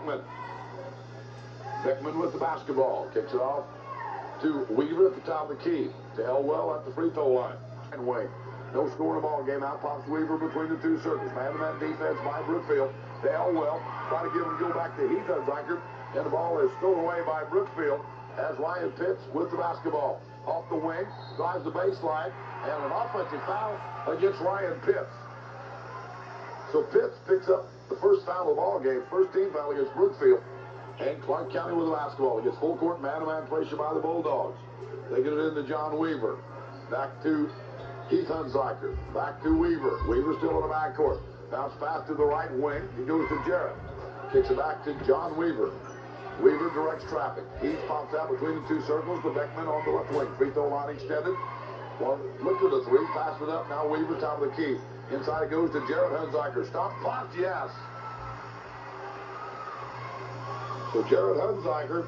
Beckman. Beckman with the basketball. Kicks it off to Weaver at the top of the key. To Elwell at the free throw line. And Wayne. No score in the ball game. Out pops Weaver between the two circles. Man-to-man defense by Brookfield. To Elwell. Try to give him go back to Heath Hunziker. And the ball is stolen away by Brookfield as Ryan Pitts with the basketball. Off the wing. Drives the baseline. And an offensive foul against Ryan Pitts. So Pitts picks up the first foul of the ball game. First team foul against Brookfield. And Clark County with the basketball. It gets full court man-to-man pressure by the Bulldogs. They get it into John Weaver. Back to Heath Hunziker. Back to Weaver. Weaver still in the backcourt. Bounce pass to the right wing. He goes to Jarrett. Kicks it back to John Weaver. Weaver directs traffic. Heath pops out between the two circles. The Beckman on the left wing. Free throw line extended. Well, look at the three. Passed it up. Now Weaver top of the key. Inside it goes to Jarrett Hunziker. Stop clock. Yes. So Jarrett Hunziker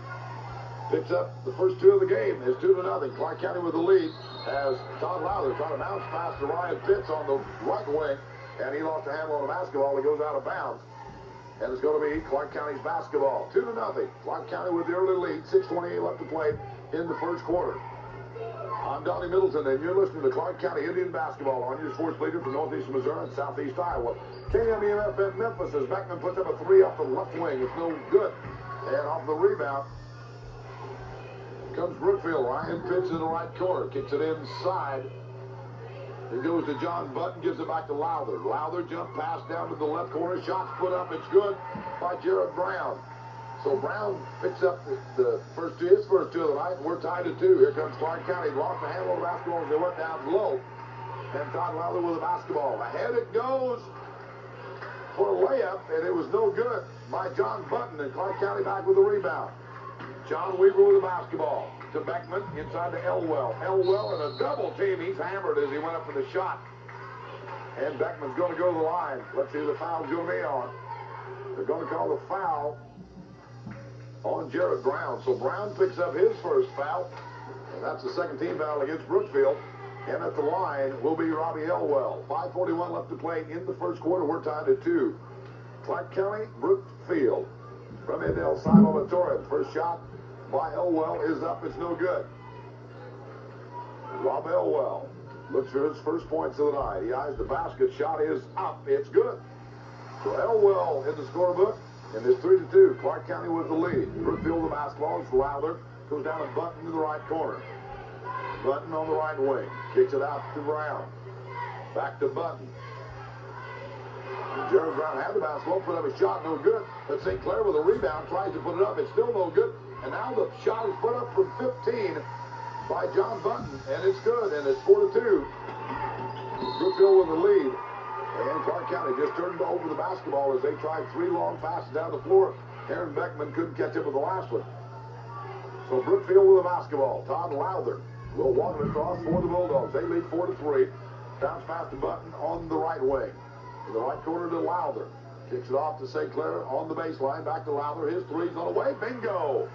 picks up the first two of the game. It's 2-0. Clark County with the lead as Todd Lowther trying to bounce pass to Ryan Pitts on the right wing. And he lost a handle on the basketball. He goes out of bounds. And it's going to be Clark County's basketball. 2-0. Clark County with the early lead. 6:28 left to play in the first quarter. I'm Donnie Middleton, and you're listening to Clark County Indian Basketball on your sports leader from Northeast Missouri and Southeast Iowa. KMEMF Memphis as Beckman puts up a three off the left wing. It's no good. And off the rebound comes Brookfield. Ryan Pitts in the right corner. Kicks it inside. It goes to John Button. Gives it back to Lowther. Lowther jump pass down to the left corner. Shots put up. It's good by Jared Brown. So Brown picks up his first two of the night. We're tied at 2. Here comes Clark County. Lost the handle of the basketball as they went down low. And Todd Lowther with the basketball. Ahead it goes for a layup, and it was no good by John Button. And Clark County back with the rebound. John Weaver with the basketball. To Beckman, inside to Elwell. Elwell in a double team. He's hammered as he went up for the shot. And Beckman's going to go to the line. Let's see who the foul's going to be on. They're going to call the foul on Jared Brown. So Brown picks up his first foul. And that's the second team foul against Brookfield. And at the line will be Robbie Elwell. 5:41 left to play in the first quarter. We're tied at 2. Clark County, Brookfield. From Seyb Auditorium. First shot by Elwell is up. It's no good. Rob Elwell looks for his first points of the night. He eyes the basket. Shot is up. It's good. So Elwell in the scorebook, and it's 3-2. Clark County with the lead. Brookfield the basketball. It's Lowther. Goes down to Button to the right corner. Button on the right wing. Kicks it out to Brown. Back to Button. Jared Brown had the basketball, put up a shot, no good. But St. Clair with a rebound, tries to put it up. It's still no good. And now the shot is put up from 15 by John Button, and it's good. And it's 4-2. Brookfield with the lead. And Clark County just turned over the basketball as they tried 3 long passes down the floor. Aaron Beckman couldn't catch up with the last one. So Brookfield with the basketball. Todd Lowther will walk it across for the Bulldogs. They lead 4-3. Bounce pass to Button on the right wing. In the right corner to Lowther. Kicks it off to St. Clair on the baseline. Back to Lowther. His three's on the way. Bingo!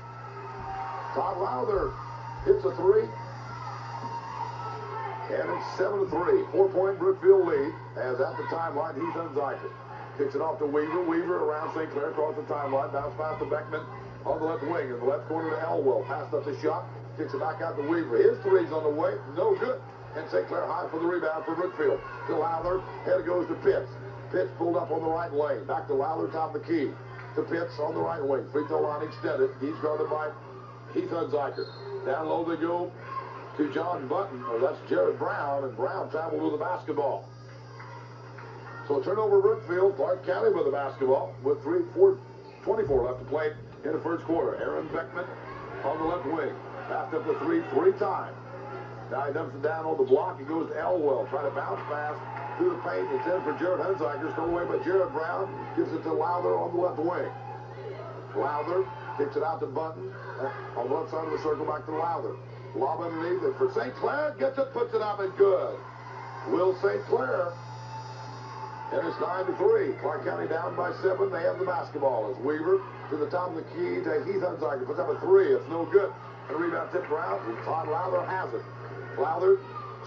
Todd Lowther hits a 3. And it's 7-3. 4-point Brookfield lead. As at the timeline, Heath Hunziker. Kicks it off to Weaver. Weaver around St. Clair across the timeline. Bounce pass to Beckman on the left wing. In the left corner to Elwell. Passed up the shot. Kicks it back out to Weaver. His three's on the way. No good. And St. Clair high for the rebound for Brookfield. To Lowther. Head goes to Pitts. Pitts pulled up on the right lane. Back to Lowther, top of the key. To Pitts on the right wing. Free throw line extended. He's guarded by Heath Hunziker. Down low they go to John Button. Or that's Jared Brown. And Brown traveled with the basketball. So turnover Brookfield. Clark County with the basketball. With 24 left to play in the first quarter. Aaron Beckman on the left wing. Passed up the 3 times. Now he dumps it down on the block. He goes to Elwell. Trying to bounce pass through the paint. It's in for Jared Hunziker. Stolen away by Jared Brown. Gives it to Lowther on the left wing. Lowther kicks it out to Button. On the left side of the circle, back to Lowther. Lob underneath it for St. Clair. Gets it, puts it up, and good. Will St. Clair. And it's 9-3. Clark County down by 7. They have the basketball. As Weaver to the top of the key to Heath Hunziker. Puts up a 3. It's no good. And the rebound tipped around. Todd Lowther has it. Lowther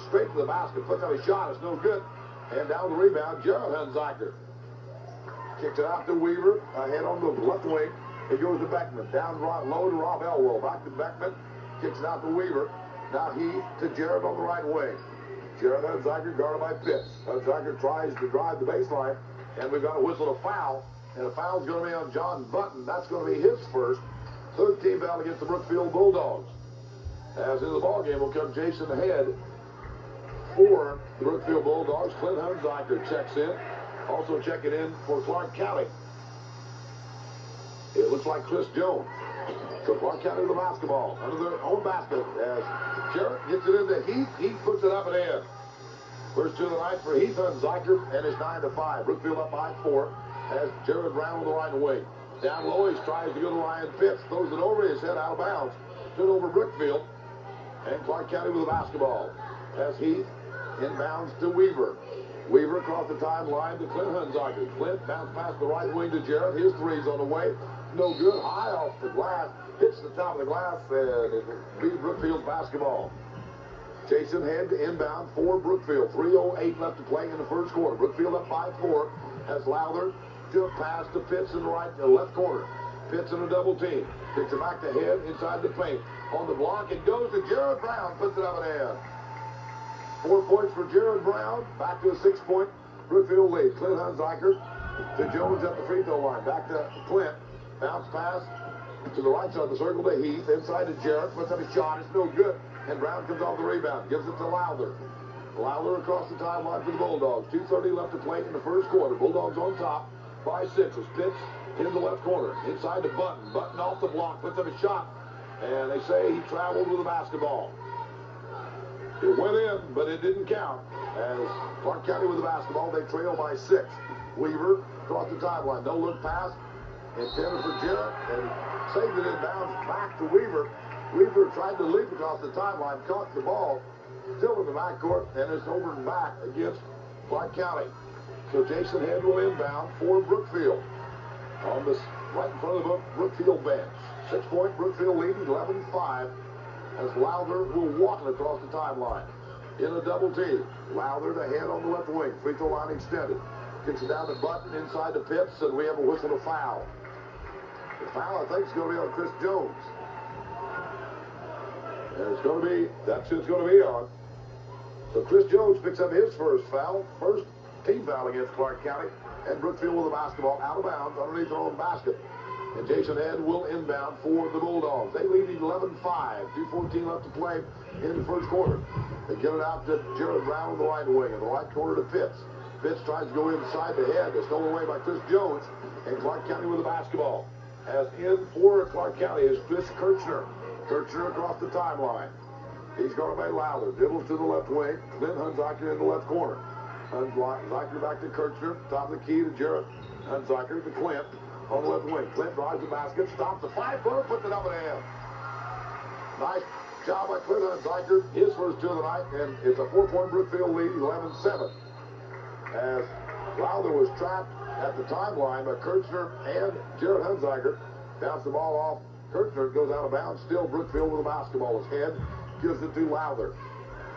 straight to the basket, puts up a shot, it's no good. And down the rebound, Jared Hunziker. Kicks it out to Weaver. Ahead on the left wing. It goes to Beckman. Down low to Rob Elwell. Back to Beckman. Kicks it out to Weaver. Now Heath to Jarrett on the right wing. Jarrett Hunziker guarded by Pitts. Hunziker tries to drive the baseline. And we've got a whistle to foul. And a foul's going to be on John Button. That's going to be his first. Third team foul against the Brookfield Bulldogs. As in the ballgame will come Jason Head for the Brookfield Bulldogs. Clint Hunziker checks in. Also checking in for Clark County. It looks like Chris Jones. So Clark County with the basketball under their own basket as Jarrett gets it into Heath. Heath puts it up and in. First two of the night for Heath Hunziker, and it's 9-5. Brookfield up by 4 as Jared Brown on the right wing. Down low, he tries to go to Ryan Pitts. Throws it over his head out of bounds. Turn over Brookfield. And Clark County with the basketball as Heath inbounds to Weaver. Weaver across the timeline to Clint Hunziker. Clint bounced past the right wing to Jarrett. His three's on the way. No good. High off the glass. Hits the top of the glass, and it beat Brookfield's basketball. Jason Head to inbound for Brookfield. 3:08 left to play in the first quarter. Brookfield up by 4 as Lowther jump pass to Pitts in the left corner. Pitts in a double team. Kicks it back to Head inside the paint. On the block, it goes to Jared Brown. Puts it up and in. 4 points for Jared Brown. Back to a 6-point Brookfield lead. Clint Hunziker to Jones at the free throw line. Back to Clint. Bounce pass to the right side of the circle to Heath. Inside to Jarrett. Puts up a shot. It's no good. And Brown comes off the rebound. Gives it to Lowther. Lowther across the timeline for the Bulldogs. 2:30 left to play in the first quarter. Bulldogs on top by 6. As Pitts in the left corner. Inside to Button. Button off the block. Puts up a shot. And they say he traveled with the basketball. It went in, but it didn't count. As Clark County with the basketball, they trail by 6. Weaver across the timeline. No look pass. Intended for Jarrett. And saved it inbounds back to Weaver. Weaver tried to leap across the timeline. Caught the ball. Still in the backcourt. And it's over and back against Clark County. So Jason Head will inbound for Brookfield. On this right in front of the Brookfield bench. 6-point Brookfield leading 11-5. As Lowther will walk it across the timeline. In a double team. Lowther to Head on the left wing. Free throw line extended. Kicks it down to Button inside the Pitts, and we have a whistle to foul. The foul, I think, is going to be on Chris Jones. And it's going to be, that's who it's going to be on. So Chris Jones picks up his first foul. First team foul against Clark County. And Brookfield with the basketball out of bounds underneath their own basket. And Jason Head will inbound for the Bulldogs. They lead 11-5. 2:14 left to play in the first quarter. They get it out to Jared Brown on the right wing. In the right corner to Pitts. Pitts tries to go inside the Head. It's stolen away by Chris Jones. And Clark County with the basketball. As in for Clark County is Chris Kirchner. Kirchner across the timeline. He's going to make Lowther. Dribbles to the left wing. Clint Hunziker in the left corner. Hunziker back to Kirchner. Top of the key to Jarrett Hunziker to Clint on the left wing. Clint drives the basket. Stops the 5-footer. Puts it up and in. Nice job by Clint Hunziker. His first two of the night. And it's a 4-point Brookfield lead. 11-7. As Lowther was trapped at the timeline by Kirchner and Jared Hunziker. Bounce the ball off. Kirchner goes out of bounds. Still Brookfield with the basketball. His head gives it to Lowther.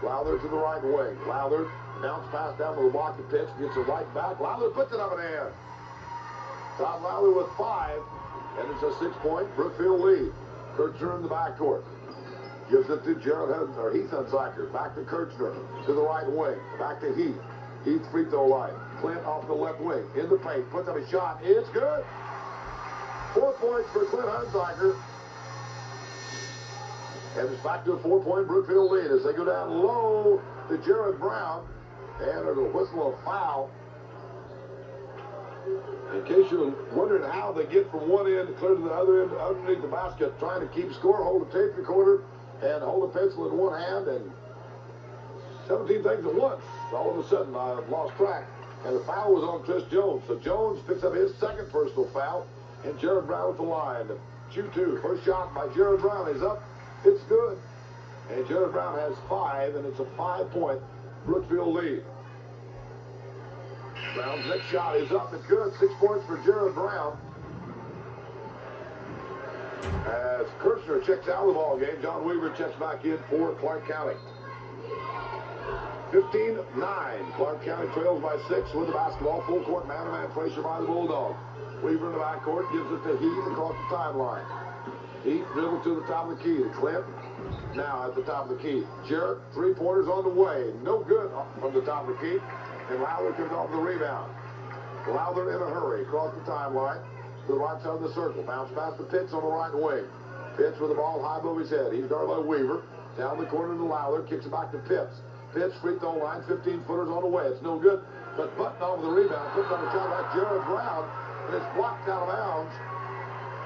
Lowther to the right wing. Lowther bounce pass down to the block of Pitts. Gets it right back. Lowther puts it up and in. Tom Lowther with 5. And it's a 6-point Brookfield lead. Kirchner in the backcourt. Gives it to Heath Hunziker. Back to Kirchner. To the right wing. Back to Heath. Heath free throw line. Clint off the left wing. In the paint. Puts up a shot. It's good. 4 points for Clint Hunziker. And it's back to a 4-point Brookfield lead as they go down low to Jared Brown. And there's a whistle of foul. In case you're wondering how they get from one end clear to the other end underneath the basket, trying to keep score, hold a tape recorder, and hold a pencil in one hand, and 17 things at once. All of a sudden, I've lost track. And the foul was on Chris Jones. So Jones picks up his second personal foul, and Jared Brown with the line. Shoot 2. First shot by Jared Brown is up. It's good. And Jared Brown has 5, and it's a 5-point Brookfield lead. Brown's next shot is up. It's good. 6 points for Jared Brown. As Kirchner checks out of the ball game, John Weaver checks back in for Clark County. 15-9. Clark County trails by 6 with the basketball. Full court man-to-man pressure by the Bulldogs. Weaver in the backcourt gives it to Heath across the timeline. Heath dribbles to the top of the key to Clint. Now at the top of the key. Jarrett, three-pointers on the way. No good from the top of the key. And Lowther comes off the rebound. Lowther in a hurry across the timeline to the right side of the circle. Bounce past the Pitts on the right wing. Pitts with the ball high above his head. He's guarded by Weaver. Down the corner to Lowther. Kicks it back to Pitts. Pitts, free throw line, 15-footers on the way. It's no good. But Button off the rebound. Puts on a shot by Jared Brown. And it's blocked out of bounds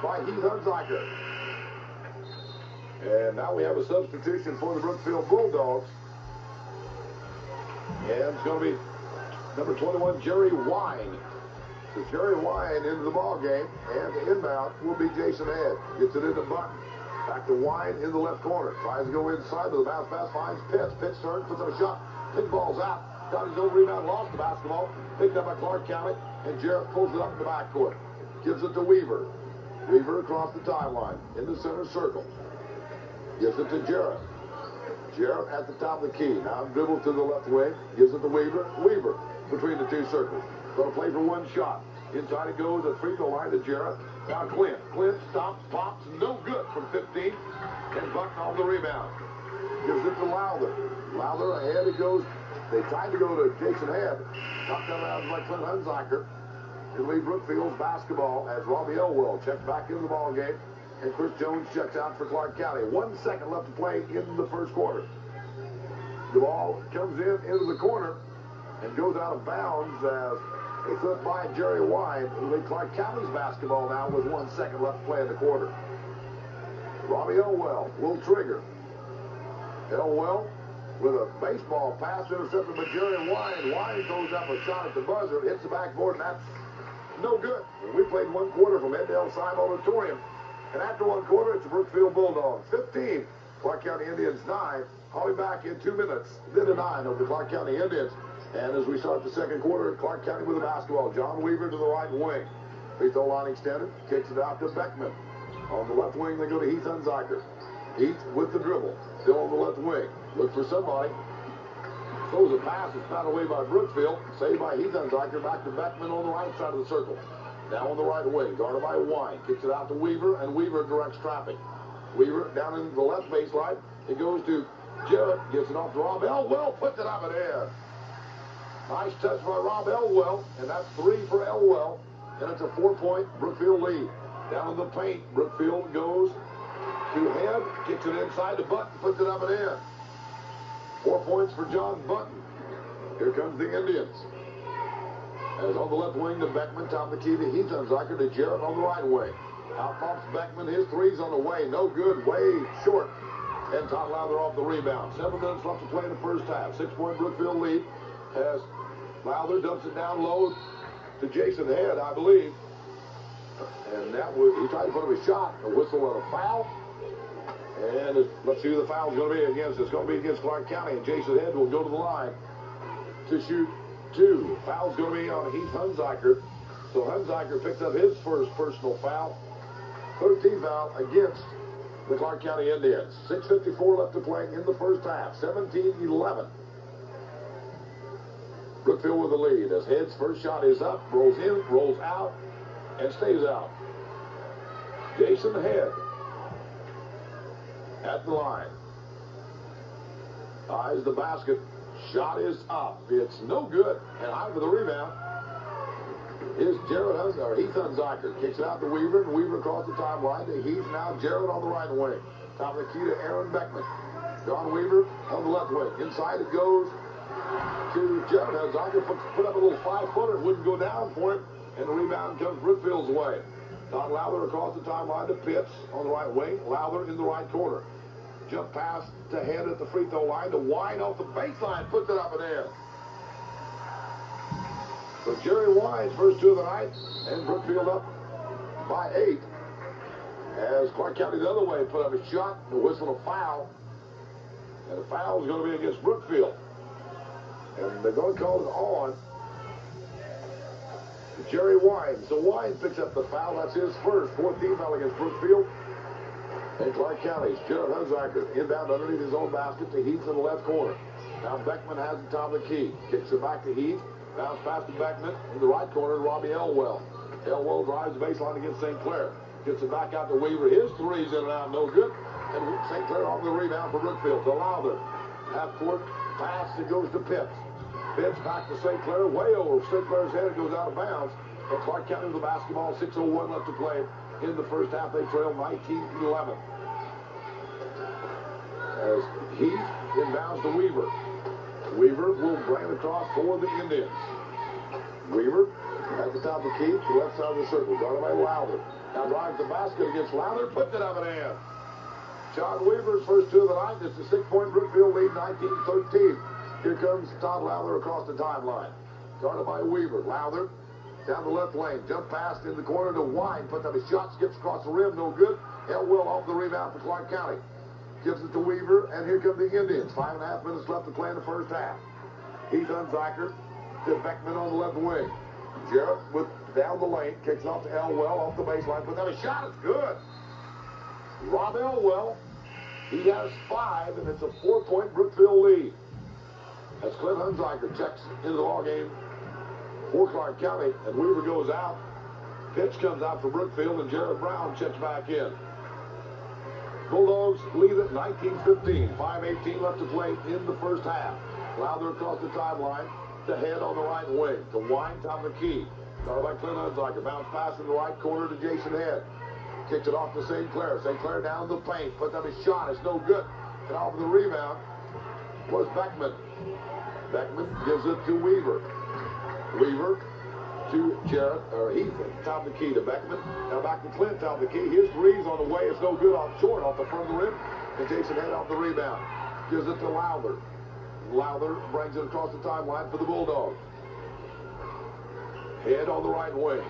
by Heath Hunziker. And now we have a substitution for the Brookfield Bulldogs. And it's going to be number 21, Jerry Wine. So Jerry Wine into the ball game, and the inbound will be Jason Head. Gets it into Button. Back to Wine in the left corner. Tries to go inside, but the bounce pass finds Pitts. Pitts turns, puts up a shot. Pin ball's out. Got his own rebound, lost the basketball. Picked up by Clark County, and Jarrett pulls it up in the backcourt. Gives it to Weaver. Weaver across the timeline in the center circle. Gives it to Jarrett. Jarrett at the top of the key. Now dribbles to the left wing. Gives it to Weaver. Weaver between the two circles. Going to play for one shot. Inside it goes at free throw line to Jarrett. Now Clint. Clint stops, pops, no good from 15. And Button on the rebound. Gives it to Lowther. Lowther ahead it goes. They tried to go to Jason Head. Knocked out of bounds by Clint Hunziker. It'll leave Brookfield's basketball as Robbie Elwell checks back into the ball game. And Chris Jones checks out for Clark County. 1 second left to play in the first quarter. The ball comes into the corner and goes out of bounds as a foot by Jerry Wine. It'll leave Clark County's basketball now with 1 second left to play in the quarter. Robbie Elwell will trigger. Elwell with a baseball pass intercepted by Jerry Wine. Wine throws up a shot at the buzzer, hits the backboard, and that's no good. We played 1 quarter from Seyb Auditorium. And after 1 quarter, it's the Brookfield Bulldogs 15, Clark County Indians 9. I'll be back in 2 minutes. Then to 9 of the Clark County Indians. And as we start the second quarter, Clark County with the basketball. John Weaver to the right wing. Free throw line extended. Kicks it out to Beckman. On the left wing, they go to Heath Hunziker. Heath with the dribble. Still on the left wing. Look for somebody. Throws a pass. It's fouled away by Brookfield. Saved by Heath Hunziker. Back to Beckman on the right side of the circle. Now on the right wing, guarded by Wine. Kicks it out to Weaver, and Weaver directs traffic. Weaver down in the left baseline. It goes to Jarrett. Gets it off to Rob Elwell. Puts it up and in. Nice touch by Rob Elwell, and that's 3 for Elwell. And it's a 4-point Brookfield lead. Down in the paint, Brookfield goes to Head. Kicks it inside to Button. Puts it up and in. 4 points for John Button. Here comes the Indians. As on the left wing to Beckman, top of the key to Heath Hunziker to Jarrett on the right wing. Out pops Beckman, his three's on the way. No good, way short. And Todd Lowther off the rebound. 7 minutes left to play in the first half. 6-point Brookfield lead as Lowther dumps it down low to Jason Head, I believe. And that was, he tried to put up a shot, a whistle and a foul. And let's see who the foul's going to be against. It's going to be against Clark County, and Jason Head will go to the line to shoot 2. Foul's going to be on Heath Hunziker. So Hunziker picks up his first personal foul. 13th foul against the Clark County Indians. 6:54 left to play in the first half. 17-11. Brookfield with the lead as Head's first shot is up, rolls in, rolls out, and stays out. Jason Head at the line. Eyes the basket. Shot is up. It's no good. And high for the rebound is Heath Hunziker. Kicks it out to Weaver, and Weaver across the timeline to Heath. Now Jarrett on the right wing. Top of the key to Aaron Beckman. John Weaver on the left wing. Inside it goes to Jared Hunziker. Put up a little 5-footer. It wouldn't go down for him. And the rebound comes Brookfield's way. Todd Lowther across the timeline to Pitts on the right wing. Lowther in the right corner. Jump pass to Head at the free throw line to Wine off the baseline. Puts it up and in. So Jerry Wine's first 2 of the night, and Brookfield up by 8. As Clark County the other way put up a shot, the whistle a foul. And the foul is going to be against Brookfield. And they're going to call it on Jerry Wine. So Wine picks up the foul. That's his first. 4th team foul against Brookfield. And Clark County's Jared Hunziker inbound underneath his own basket to Heath in the left corner. Now Beckman has the top of the key. Kicks it back to Heath. Bounce past to Beckman in the right corner to Robbie Elwell. Elwell drives the baseline against St. Clair. Gets it back out to Weaver. His three's in and out, no good. And St. Clair on the rebound for Brookfield. To Lowther. Half court pass. It goes to Pitts. Pitts back to St. Clair. Way over St. Clair's head. It goes out of bounds. And Clark County with the basketball. 6:01 left to play in the first half. They trail 19-11. As Heath inbounds to Weaver. Weaver will bring it across for the Indians. Weaver at the top of the key, to the left side of the circle. Guarded by Lowther. Now drives the basket against Lowther. Puts it up and in. John Weaver's first two of the night. It's a 6-point Brookfield lead, 19-13. Here comes Todd Lowther across the timeline. Guarded by Weaver. Lowther down the left lane. Jump pass in the corner to Wine. Puts up a shot. Skips across the rim. No good. Elwell off the rebound for Clark County. Gives it to Weaver, and here come the Indians. 5.5 minutes left to play in the first half. Heath Unziker to Beckman on the left wing. Jarrett with down the lane, kicks it off to Elwell off the baseline. Puts up a shot, it's good. Rob Elwell, he has 5, and it's a 4-point Brookfield lead. As Clint Unziker checks into the ball game for Clark County, and Weaver goes out. Pitch comes out for Brookfield, and Jared Brown checks back in. Bulldogs lead at 19-15. 5:18 left to play in the first half. Lowther across the timeline to Head on the right wing. To Wine, top of the key. Started by Clint Unziker. Bounce pass in the right corner to Jason Head. Kicks it off to St. Clair. St. Clair down the paint. Puts up his shot. It's no good. And off of the rebound was Beckman. Beckman gives it to Weaver. Weaver to Jarrett, or Heath, top of the key to Beckman. Now back to Clint, top of the key. His three's on the way. It's no good off short, off the front of the rim. And Jason Head off the rebound. Gives it to Lowther. Lowther brings it across the timeline for the Bulldogs. Head on the right wing.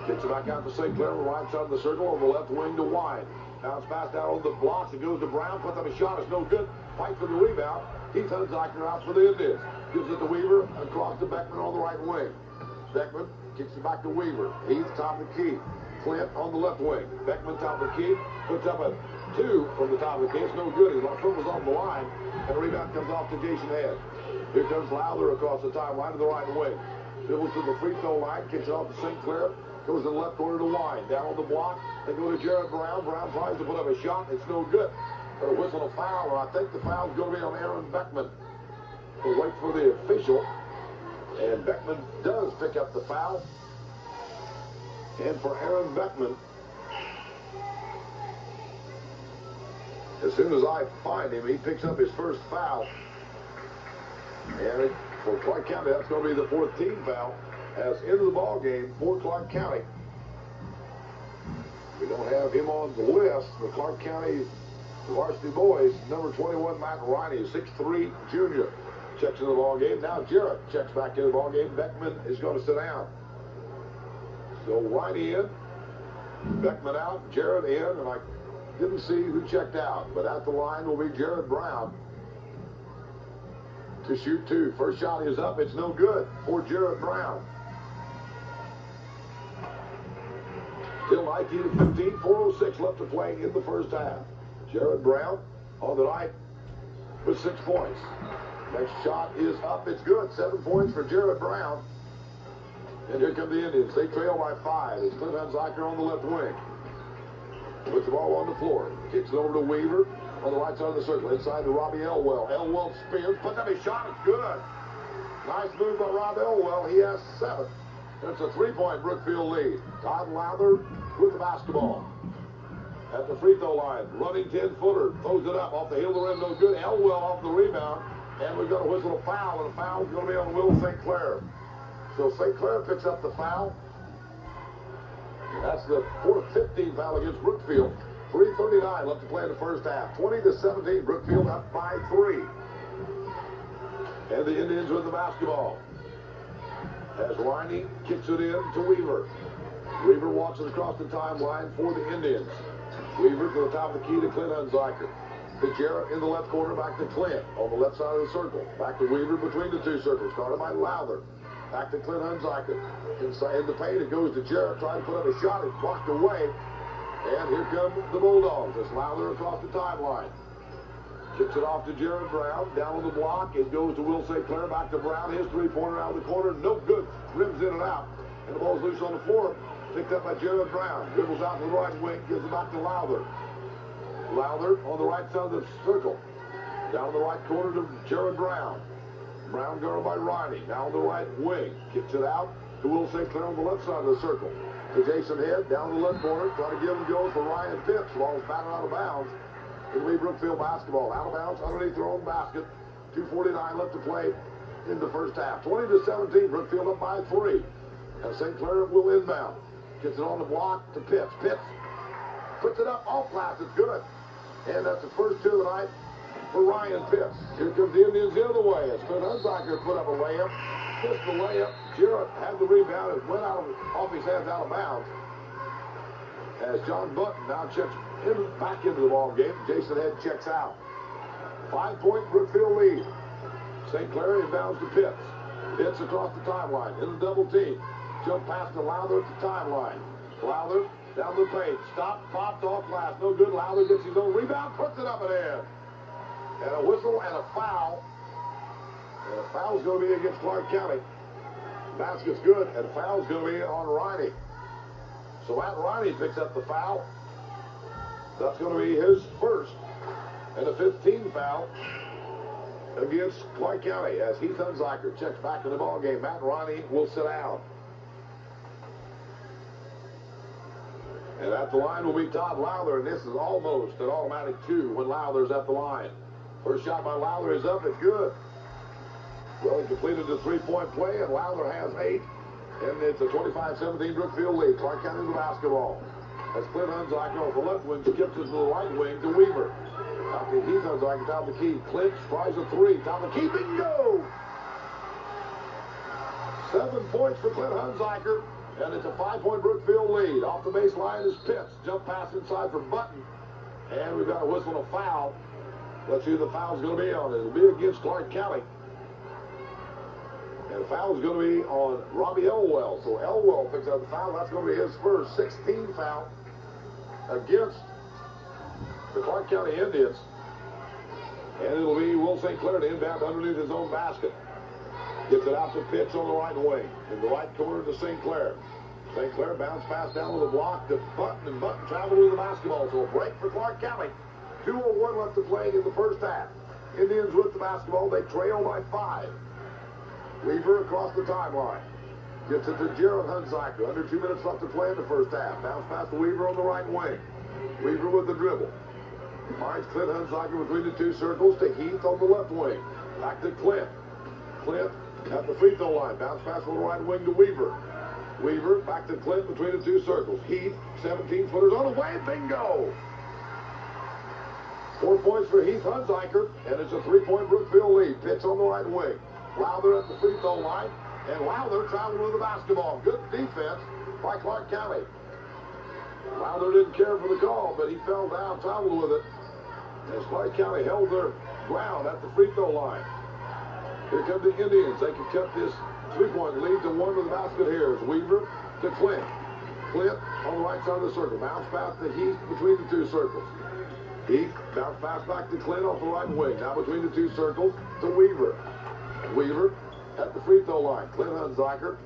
Kicks it back out to St. Clair on the right side of the circle. On the left wing to Wine. Bounce pass down on the blocks. It goes to Brown. Puts up a shot. It's no good. Fight for the rebound. Heath Unziker out for the Indians. Gives it to Weaver. Across to Beckman on the right wing. Beckman kicks it back to Weaver. Heath top of the key. Clint on the left wing. Beckman top of the key. Puts up a 2 from the top of the key. It's no good. His foot was on the line. And the rebound comes off to Jason Head. Here comes Lowther across the timeline to the right wing. Dribbles to the free throw line. Kicks it off to St. Clair. Goes to the left corner to Wine. Down on the block. They go to Jared Brown. Brown tries to put up a shot. It's no good. But a whistle, a foul. And I think the foul's going to be on Aaron Beckman. We'll wait for the official. And Beckman does pick up the foul. And for Aaron Beckman, as soon as I find him, he picks up his first foul. And for Clark County, that's going to be the 4th team foul. As into the ball game for Clark County. We don't have him on the list for Clark County Varsity boys. Number 21, Matt Riney, 6'3" junior. Checks into the ball game. Now Jarrett checks back into the ball game. Beckman is going to sit down. So Riney in, Beckman out, Jarrett in, and I didn't see who checked out. But at the line will be Jared Brown to shoot 2. First shot is up. It's no good for Jared Brown. Still 19-15, 4:06 left to play in the first half. Jared Brown on the night with 6 points. Next shot is up. It's good. 7 points for Jared Brown. And here come the Indians. They trail by 5. It's Clint Unziker on the left wing. Puts the ball on the floor. Kicks it over to Weaver on the right side of the circle. Inside to Robbie Elwell. Elwell spins. Puts up his shot. It's good. Nice move by Rob Elwell. He has 7. It's a 3-point Brookfield lead. Todd Lowther with the basketball. At the free throw line. Running 10-footer. Throws it up off the heel of the rim. No good. Elwell off the rebound. And we've got to whistle a foul. And the foul is going to be on Will St. Clair. So St. Clair picks up the foul. That's the 4th 15 foul against Brookfield. 3:39 left to play in the first half. 20-17. Brookfield up by 3. And the Indians with the basketball. As Riney kicks it in to Weaver. Weaver walks it across the timeline for the Indians. Weaver to the top of the key to Clint Unziker. To Jarrett in the left corner, back to Clint on the left side of the circle. Back to Weaver between the 2 circles. Started by Lowther. Back to Clint Unziker. Inside in the paint, it goes to Jarrett. Trying to put up a shot. It's blocked away. And here come the Bulldogs. As Lowther across the timeline. Kicks it off to Jared Brown. Down on the block. It goes to Will St. Clair. Back to Brown. His three-pointer out of the corner. No good. Rims in and out. And the ball's loose on the floor. Picked up by Jared Brown. Dribbles out to the right wing. Gives it back to Lowther. Lowther on the right side of the circle. Down the right corner to Jared Brown. Brown guarded by Riley. Now on the right wing. Kicks it out to Will St. Clair on the left side of the circle. To Jason Head. Down the left corner. Trying to give and go for Ryan Pitts. The ball's batted out of bounds. It'll be Brookfield basketball. Out of bounds underneath their own basket. 2:49 left to play in the first half. 20-17. Brookfield up by 3. And St. Clair will inbound. Gets it on the block to Pitts. Pitts puts it up off glass. It's good. And that's the first two of the night for Ryan Pitts. Here comes the Indians the other way. As Clint Hunziker put up a layup. Missed the layup. Jarrett had the rebound. It went off his hands out of bounds. As John Button now checks back into the ball game. Jason Head checks out. 5-point Brookfield lead. St. Clair inbounds to Pitts. Pitts across the timeline in the double team. Jump pass to Lowther at the timeline. Lowther down the paint. Stopped, popped off glass. No good. Lowther gets his own rebound. Puts it up and in. And a whistle and a foul. And a foul's going to be against Clark County. Basket's good. And a foul's going to be on Riney. So Matt Riney picks up the foul. That's going to be his first. And a 15 foul against Clark County as Heath Hunziker checks back in the ball game. Matt Riney will sit down. And at the line will be Todd Lowther, and this is almost an automatic 2 when Lowther's at the line. First shot by Lowther is up. It's good. Well, he completed the three-point play, and Lowther has 8. And it's a 25-17 Brookfield lead. Clark County the basketball. As Clint Hunziker off the left wing skips it to the right wing to Weaver. Out to Heath Hunziker, top of the key. Clint tries a 3. Top of the key, bingo! 7 points for Clint Hunziker. And it's a 5-point Brookfield lead. Off the baseline is Pitts. Jump pass inside for Button. And we've got a whistle and a foul. Let's see who the foul's going to be on. It'll be against Clark County. And the foul is going to be on Robbie Elwell. So Elwell picks up the foul. That's going to be his first 16 foul against the Clark County Indians. And it'll be Will St. Clair to inbound underneath his own basket. Gets it out to Pitts on the right wing. In the right corner to St. Clair. St. Clair bounce pass down with a block to Button. And Button traveled with the basketball. So a break for Clark County. 2:01 left to play in the first half. Indians with the basketball. They trail by 5. Weaver across the timeline. Gets it to Jared Hunziker. Under 2 minutes left to play in the first half. Bounce pass to Weaver on the right wing. Weaver with the dribble. Finds Clint Hunziker between the two circles to Heath on the left wing. Back to Clint. Clint at the free throw line. Bounce pass on the right wing to Weaver. Weaver back to Clint between the two circles. Heath, 17-footers on the way. Bingo! 4 points for Heath Hunziker, and it's a 3-point Brookfield lead. Pitts on the right wing. Lowther at the free throw line, and Lowther traveled with the basketball. Good defense by Clark County. Lowther didn't care for the call, but he fell down, traveled with it. As Clark County held their ground at the free throw line. Here come the Indians. They can cut this 3-point lead to 1 with the basket here. It's Weaver to Clint. Clint on the right side of the circle. Bounce pass to Heath between the two circles. Heath bounce pass back to Clint off the right wing. Now between the two circles to Weaver. Weaver at the free throw line. Clint Hunziker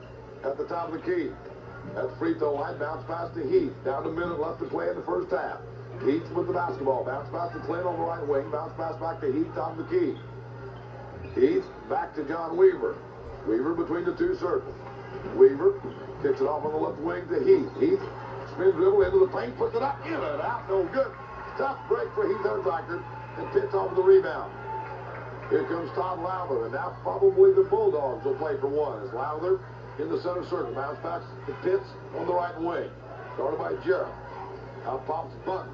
at the top of the key. At the free throw line, bounce pass to Heath. Down to a minute left to play in the first half. Heath with the basketball. Bounce pass to Clint on the right wing. Bounce pass back to Heath, top of the key. Heath back to John Weaver. Weaver between the two circles. Weaver kicks it off on the left wing to Heath. Heath spin dribble into the paint, puts it up, in and out, no good. Tough break for Heath Hunziker, and Pitts off the rebound. Here comes Todd Lowther, and now probably the Bulldogs will play for 1. As Lowther in the center circle. Bounce back to Pitts on the right wing. Started by Jarrett. Out pops Button.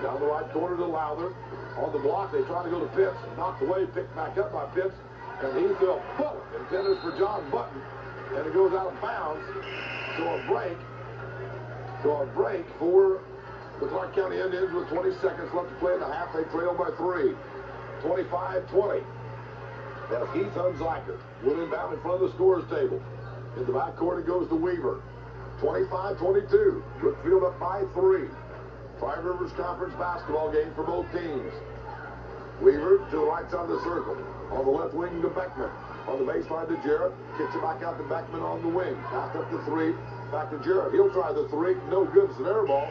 Down the right corner to Lowther. On the block, they try to go to Pitts. Knocked away, picked back up by Pitts. And he fell full. Intended for John Button. And it goes out of bounds. So a break for the Clark County Indians with 20 seconds left to play in the half. They trail by 3. 25-20. As Heath Hunziker will inbound in front of the scorer's table. In the backcourt, it goes to Weaver. 25-22. Brookfield up by 3. Five Rivers Conference basketball game for both teams. Weaver to the right side of the circle. On the left wing to Beckman. On the baseline to Jarrett. Kicks it back out to Beckman on the wing. Back up to three. Back to Jarrett. He'll try the three. No good. It's an air ball.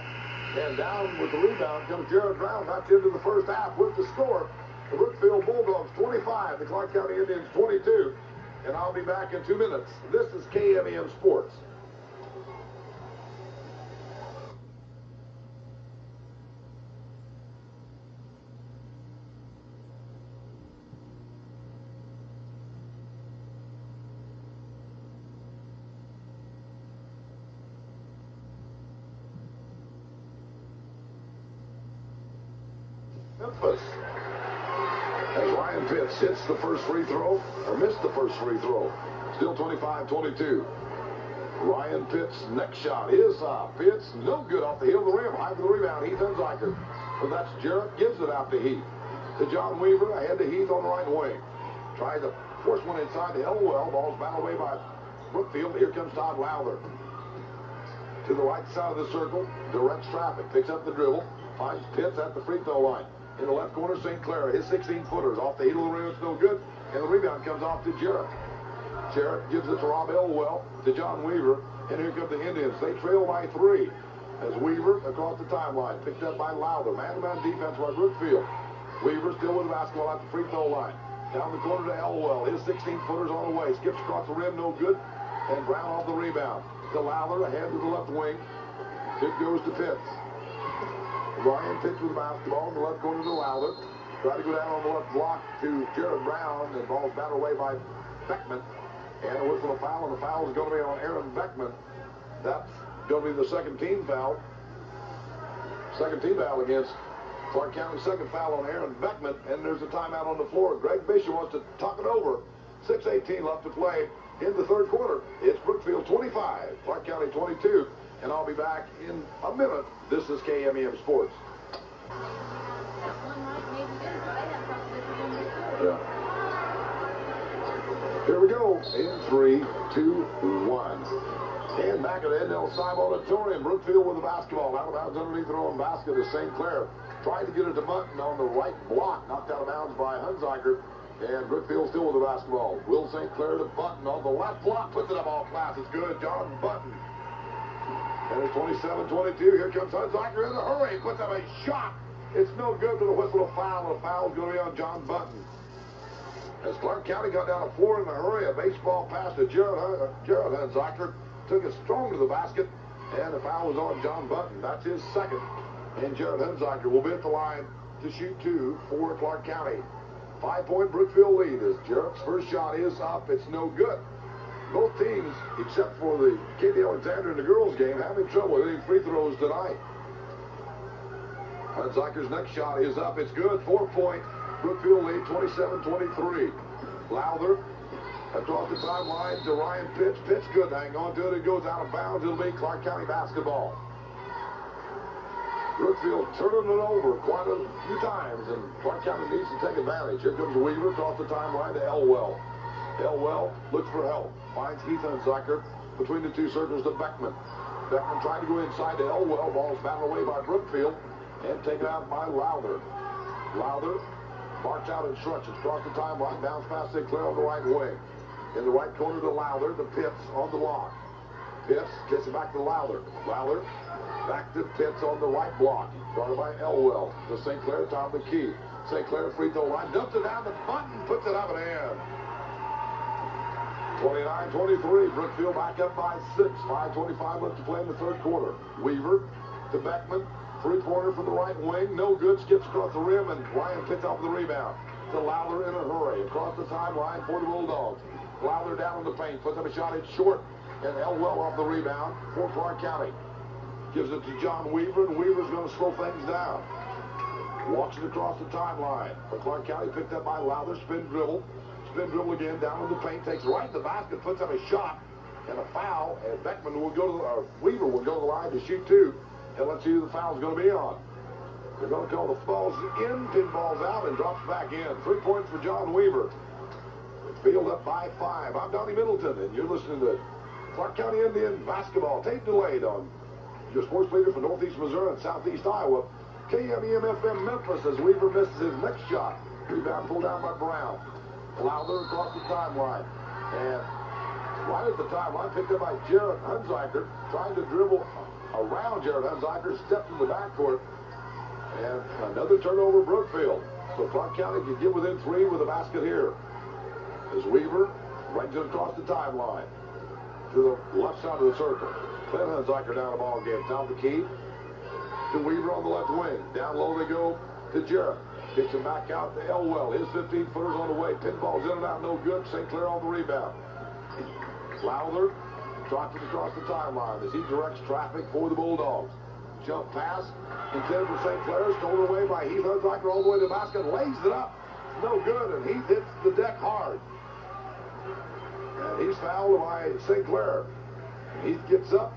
And down with the rebound comes Jarrett Brown. That's into the first half with the score. The Brookfield Bulldogs 25. The Clark County Indians 22. And I'll be back in 2 minutes. This is KMEM Sports. Memphis. As Ryan Pitts hits the first free throw, or missed the first free throw. Still 25-22. Ryan Pitts' next shot is up. Pitts, no good off the heel of the rim. High for the rebound, Heath Unziker. So that's Jarrett, gives it out to Heath. To John Weaver, ahead to Heath on the right wing. Tries to force one inside to Elwell. Ball's battled away by Brookfield. Here comes Todd Lowther. To the right side of the circle, directs traffic. Picks up the dribble. Finds Pitts at the free throw line. In the left corner, St. Clair, his 16-footers off the heel of the rim. It's no good. And the rebound comes off to Jarrett. Jarrett gives it to Rob Elwell, to John Weaver. And here come the Indians. They trail by 3. As Weaver across the timeline. Picked up by Lowther. Man-to-man defense by Brookfield. Weaver still with the basketball at the free throw line. Down the corner to Elwell. His 16-footers on the way. Skips across the rim, no good. And Brown off the rebound. To Lowther, ahead to the left wing. It goes to Pitts. Ryan Pitts with the basketball in the left corner to Lowther. Try to go down on the left block to Jared Brown. And ball's battled away by Beckman. And a whistle of foul, and the foul is going to be on Aaron Beckman. That's going to be the second team foul. Second team foul against Clark County. Second foul on Aaron Beckman. And there's a timeout on the floor. Greg Bishop wants to talk it over. 6:18 left to play in the third quarter. It's Brookfield 25, Clark County 22. And I'll be back in a minute. This is KMEM Sports. Yeah. Here we go. In 3, 2, 1. And back at the Seyb Auditorium. Brookfield with the basketball. Out of bounds underneath their own basket is St. Clair. Tried to get it to Mutton on the right block. Knocked out of bounds by Hunziker. And Brookfield still with the basketball. Will St. Clair to Button on the left block. Puts it up all class. It's good. John Button. And it's 27-22. Here comes Hunziker in a hurry. Puts up a shot. It's no good to the whistle of foul. The foul's going to be on John Button. As Clark County got down to 4 in a hurry, a baseball pass to Jared Hunziker. Took it strong to the basket. And the foul was on John Button. That's his second. And Jared Hunziker will be at the line to shoot 2 for Clark County. 5-point Brookfield lead as Jarrett's first shot is up. It's no good. Both teams, except for the Katie Alexander in the girls' game, having trouble hitting free throws tonight. Hunziker's next shot is up. It's good. 4-point Brookfield lead, 27-23. Lowther across the timeline to Ryan Pitts. Pitts good. Hang on to it. It goes out of bounds. It'll be Clark County basketball. Brookfield turning it over quite a few times, and Clark County needs to take advantage. Here comes Weaver across the timeline to Elwell. Elwell looks for help. Finds Heath Hunziker between the two circles to Beckman. Beckman trying to go inside to Elwell. Ball's battled away by Brookfield and taken out by Lowther. Lowther marks out instructions across the timeline. Bounce pass St. Clair on the right wing. In the right corner to Lowther. To Pitts on the block. Pitts gets it back to Lowther. Lowther back to Pitts on the right block. Guarded by Elwell. To St. Clair, top of the key. St. Clair free throw line. Dumps it down. The Button puts it up and in. 29-23. Brookfield back up by 6. 5:25 left to play in the third quarter. Weaver to Beckman. Three-pointer from the right wing. No good. Skips across the rim, and Ryan picks off the rebound. To Lowther in a hurry. Across the timeline for the Bulldogs. Lowther down in the paint. Puts up a shot. It's short. And Elwell off the rebound for Clark County. Gives it to John Weaver, and Weaver's going to slow things down. Walks it across the timeline. For Clark County, picked up by Lowther. Spin dribble. Spin dribble again, down in the paint, takes right to the basket, puts up a shot, and a foul, and Beckman will go to the, Weaver will go to the line to shoot 2, and let's see who the foul's going to be on. They're going to call the balls in, pinballs out, and drops back in. 3 points for John Weaver. Field up by 5. I'm Donnie Middleton, and you're listening to Clark County Indian basketball. Tape delayed on your sports leader for Northeast Missouri and Southeast Iowa. KMEM FM Memphis as Weaver misses his next shot. Rebound pulled down by Brown. Lowther across the timeline. And right at the timeline, picked up by Jared Hunziker. Trying to dribble around Jared Hunziker. Stepped in the backcourt. And another turnover, Brookfield. So Clark County can get within 3 with a basket here. As Weaver brings it across the timeline to the left side of the circle. Clint Hunziker down the ball game. Top of the key to Weaver on the left wing. Down low they go to Jarrett. Kicks it back out to Elwell. His 15-footer's on the way. Pinball's in and out, no good. St. Clair on the rebound. Lowther drops it across the timeline as he directs traffic for the Bulldogs. Jump pass intended for St. Clair, stolen away by Heath Hunziker all the way to the basket, lays it up. No good, and Heath hits the deck hard. And he's fouled by St. Clair. Heath gets up,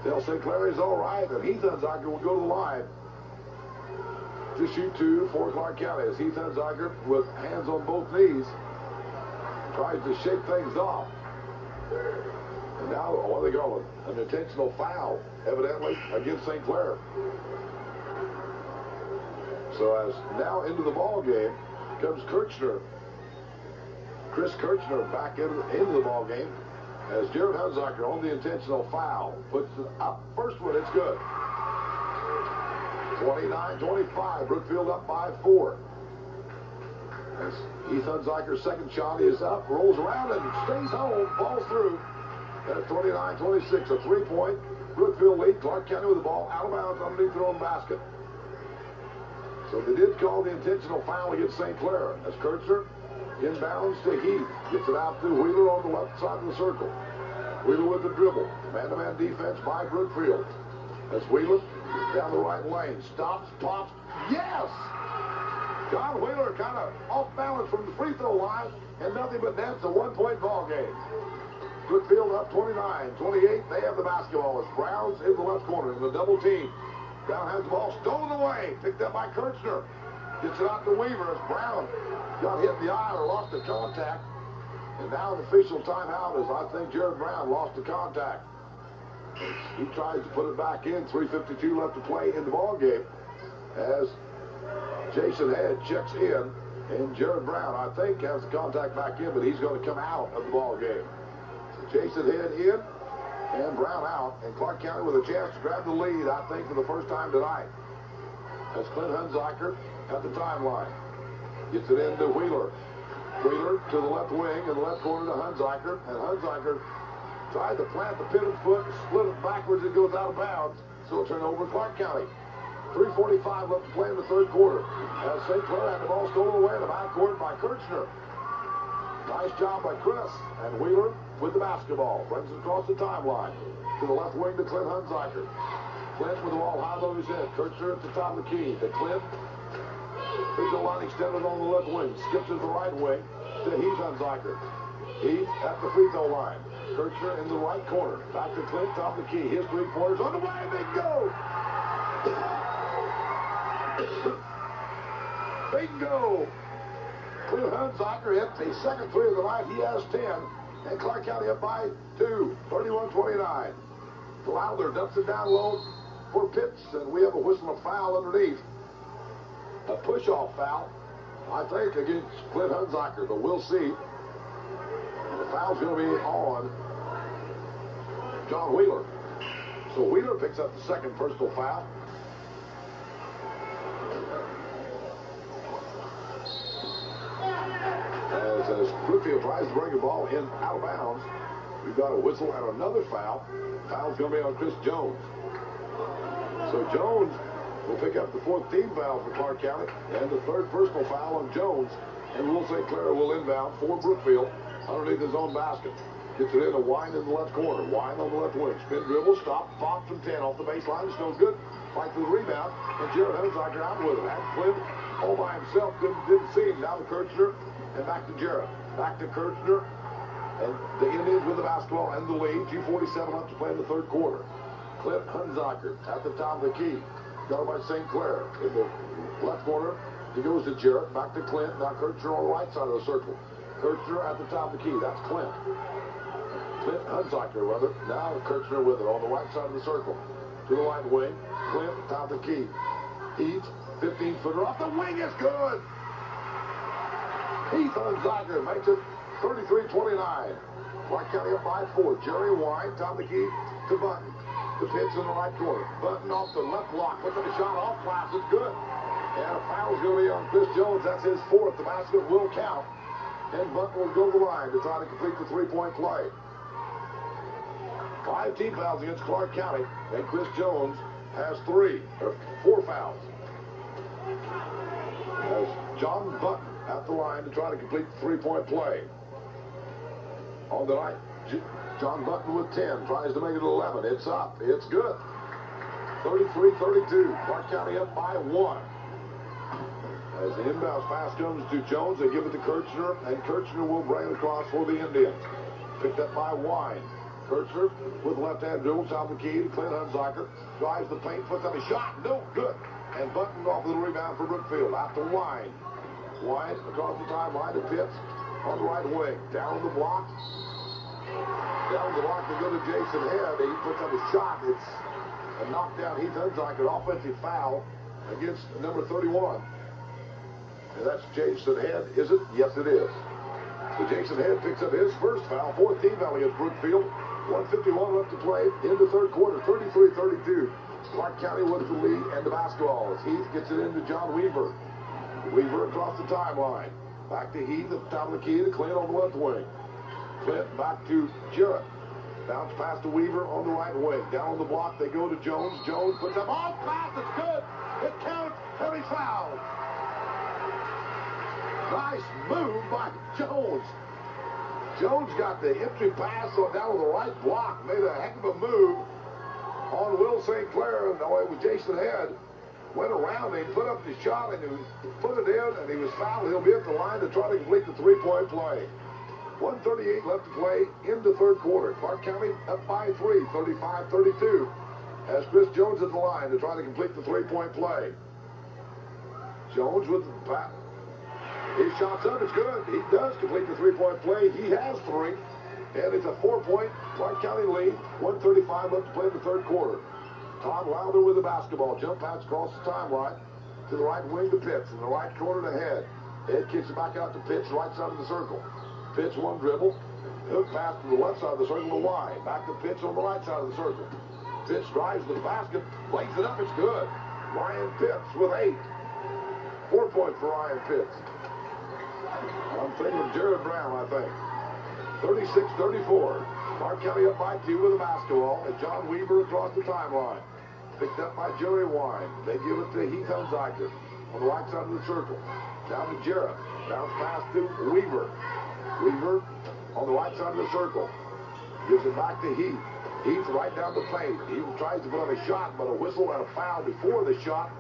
tells St. Clair he's all right, and Heath Hunziker will go to the line to shoot 2 for Clark County. As Heath Hunziker, with hands on both knees, tries to shake things off. And now, what are they calling? An intentional foul, evidently, against St. Clair. So as now into the ball game comes Kirchner. Chris Kirchner back into the ball game as Jared Hunziker on the intentional foul. Puts it up. First one, it's good. 29-25. Brookfield up by 4. As Heath Hunziker's second shot is up, rolls around and stays home, falls through. At 29-26, a 3-point Brookfield lead. Clark County with the ball out of bounds underneath their own basket. So they did call the intentional foul against St. Clair as Kirchner inbounds to Heath. Gets it out to Wheeler on the left side of the circle. Wheeler with the dribble. Man-to-man defense by Brookfield. As Wheeler down the right lane. Stops, pops. Yes! John Wheeler kind of off balance from the free throw line and nothing but nets. A 1-point ball game. Brookfield up 29-28. They have the basketball as Brown's in the left corner in the double team. Brown has the ball stolen away. Picked up by Kirchner. Gets it out to Weaver as Brown got hit in the eye or lost the contact. And now an official timeout as I think Jared Brown lost the contact. He tries to put it back in. 3:52 left to play in the ball game as Jason Head checks in. And Jared Brown, I think, has the contact back in, but he's going to come out of the ball game. Jason Head in and Brown out, and Clark County with a chance to grab the lead, I think, for the first time tonight. That's Clint Hunziker at the timeline. Gets it into Wheeler. Wheeler to the left wing and the left corner to Hunziker, and Hunziker tried to plant the pivot foot, split it backwards, it goes out of bounds, so a turnover Clark County. 3:45 left to play in the third quarter. As St. Clair had the ball stolen away in the backcourt by Kirchner. Nice job by Chris, and Wheeler with the basketball. Brings it across the timeline to the left wing to Clint Hunziker. Clint with the ball high above his head. Kirchner at the top of the key to Clint. Free throw line extended on the left wing. Skips to the right wing to Heath Hunziker. Heath at the free throw line. Kirchner in the right corner. Back to Clint, top of the key. His three-pointers on the way. Bingo! Bingo! Clint Hunziker hit the second three of the night. He has 10. And Clark County up by 2. 31-29. Lowther dumps it down low for Pitts. And we have a whistle of foul underneath. A push-off foul, I think, against Clint Hunziker. But we'll see. And the foul's going to be on John Wheeler. So Wheeler picks up the second personal foul. As Brookfield tries to bring the ball in out of bounds, we've got a whistle and another foul. Foul's going to be on Chris Jones. So Jones will pick up the fourth team foul for Clark County and the third personal foul on Jones. And Will St. Clair will inbound for Brookfield underneath his own basket. Gets it in a Wine in the left corner. Wine on the left wing. Spin dribble, stop, pop from 10 off the baseline. It's no good. Fight for the rebound. And Jared Hunziker out with it. Had Clint all by himself. Didn't see him. Now to Kirchner. And back to Jarrett. Back to Kirchner. And the Indians with the basketball and the lead. 2:47 left to play in the third quarter. Clint Hunziker at the top of the key. Guarded by St. Clair. In the left corner, he goes to Jarrett. Back to Clint. Now Kirchner on the right side of the circle. Kirchner at the top of the key. That's Clint. Clint Hunziker, rather. Now Kirchner with it on the right side of the circle. To the right wing. Clint, top of the key. Heath, 15-footer off the wing is good. Heath Unziker makes it 33-29. Clark County up by 4. Jerry White, top of the key to Button. The pitch in the right corner. Button off the left block. Puts up a shot off glass. It's good. And a foul's going to be on Chris Jones. That's his 4th. The basket will count. And Button will go to the line to try to complete the three-point play. 5 team fouls against Clark County. And Chris Jones has 4 fouls. As John Button at the line to try to complete the three-point play. On the right, John Button with 10, tries to make it 11. It's up. It's good. 33-32. Clark County up by 1. As the inbounds pass comes to Jones, they give it to Kirchner, and Kirchner will bring it across for the Indians. Picked up by Wine. Kirchner with left-hand dribble, top of the key to Clint Hunziker. Drives the paint, puts up a shot. No good. And Button off of the rebound for Brookfield. Out to Wine. Wine across the timeline to Pitts on the right wing. Down the block. Down the block to go to Jason Head. He puts up a shot. It's a knockdown. Heath Hunziker, offensive foul against number 31. And that's Jason Head, is it? Yes, it is. So Jason Head picks up his first foul. 4th team foul against Brookfield. 1:51 left to play in the third quarter. 33-32. Clark County with the lead and the basketball as Heath gets it into John Weaver. Weaver across the timeline. Back to Heath at the top of the key to Clint on the left wing. Clint back to Jarrett. Bounce pass to Weaver on the right wing. Down on the block they go to Jones. Jones puts up off pass. It's good. It counts. Heavy foul. Nice move by Jones. Jones got the entry pass on down on the right block. Made a heck of a move on Will St. Clair. No, it was Jason Head. Went around and he put up the shot and he put it in and he was fouled. He'll be at the line to try to complete the three-point play. 1:38 left to play in the third quarter. Clark County up by 3, 35-32. As Chris Jones at the line to try to complete the three-point play. Jones with the bat. His shot's up. It's good. He does complete the three-point play. He has 3. And it's a 4-point Clark County lead. 1:35 left to play in the third quarter. Todd Wilder with the basketball. Jump pass across the timeline to the right wing to Pitts. In the right corner to Head. Head kicks it back out to Pitts, right side of the circle. Pitts one dribble. Hook pass to the left side of the circle to Wine. Back to Pitts on the right side of the circle. Pitts drives to the basket. Lays it up. It's good. Ryan Pitts with 8. 4 points for Ryan Pitts. I'm thinking of Jared Brown, I think. 36-34. Clark County up by 2 with the basketball. And John Weaver across the timeline. Picked up by Jerry Wine. They give it to Heath Hunziker on the right side of the circle. Down to Jarrett. Bounce pass to Weaver. Weaver on the right side of the circle. Gives it back to Heath. Heath right down the paint. He tries to put up a shot, but a whistle and a foul before the shot.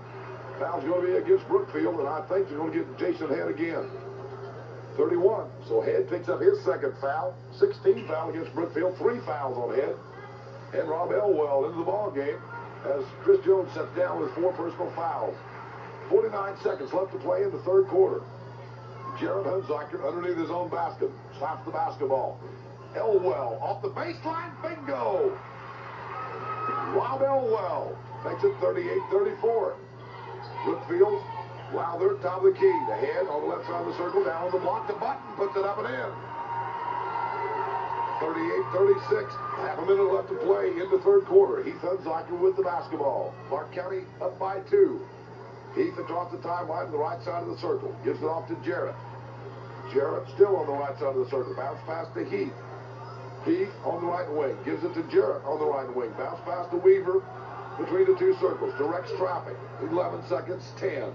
Foul's going to be against Brookfield, and I think they're going to get Jason Head again. 31. So Head picks up his second foul. 16 foul against Brookfield. 3 fouls on Head. And Rob Elwell into the ball game as Chris Jones sets down with 4 personal fouls. 49 seconds left to play in the third quarter. Jared Hunziker underneath his own basket. Slaps the basketball. Elwell off the baseline. Bingo! Rob Elwell makes it 38-34. Brookfield, Wilder, top of the key. The Head on the left side of the circle. Down on the block. The Button puts it up and in. 38-36. Half a minute left to play in the third quarter. Heath Hunziker with the basketball. Clark County up by 2. Heath across the timeline to the right side of the circle. Gives it off to Jarrett. Jarrett still on the right side of the circle. Bounce pass to Heath. Heath on the right wing. Gives it to Jarrett on the right wing. Bounce pass to Weaver between the 2 circles. Directs traffic. 11 seconds, 10.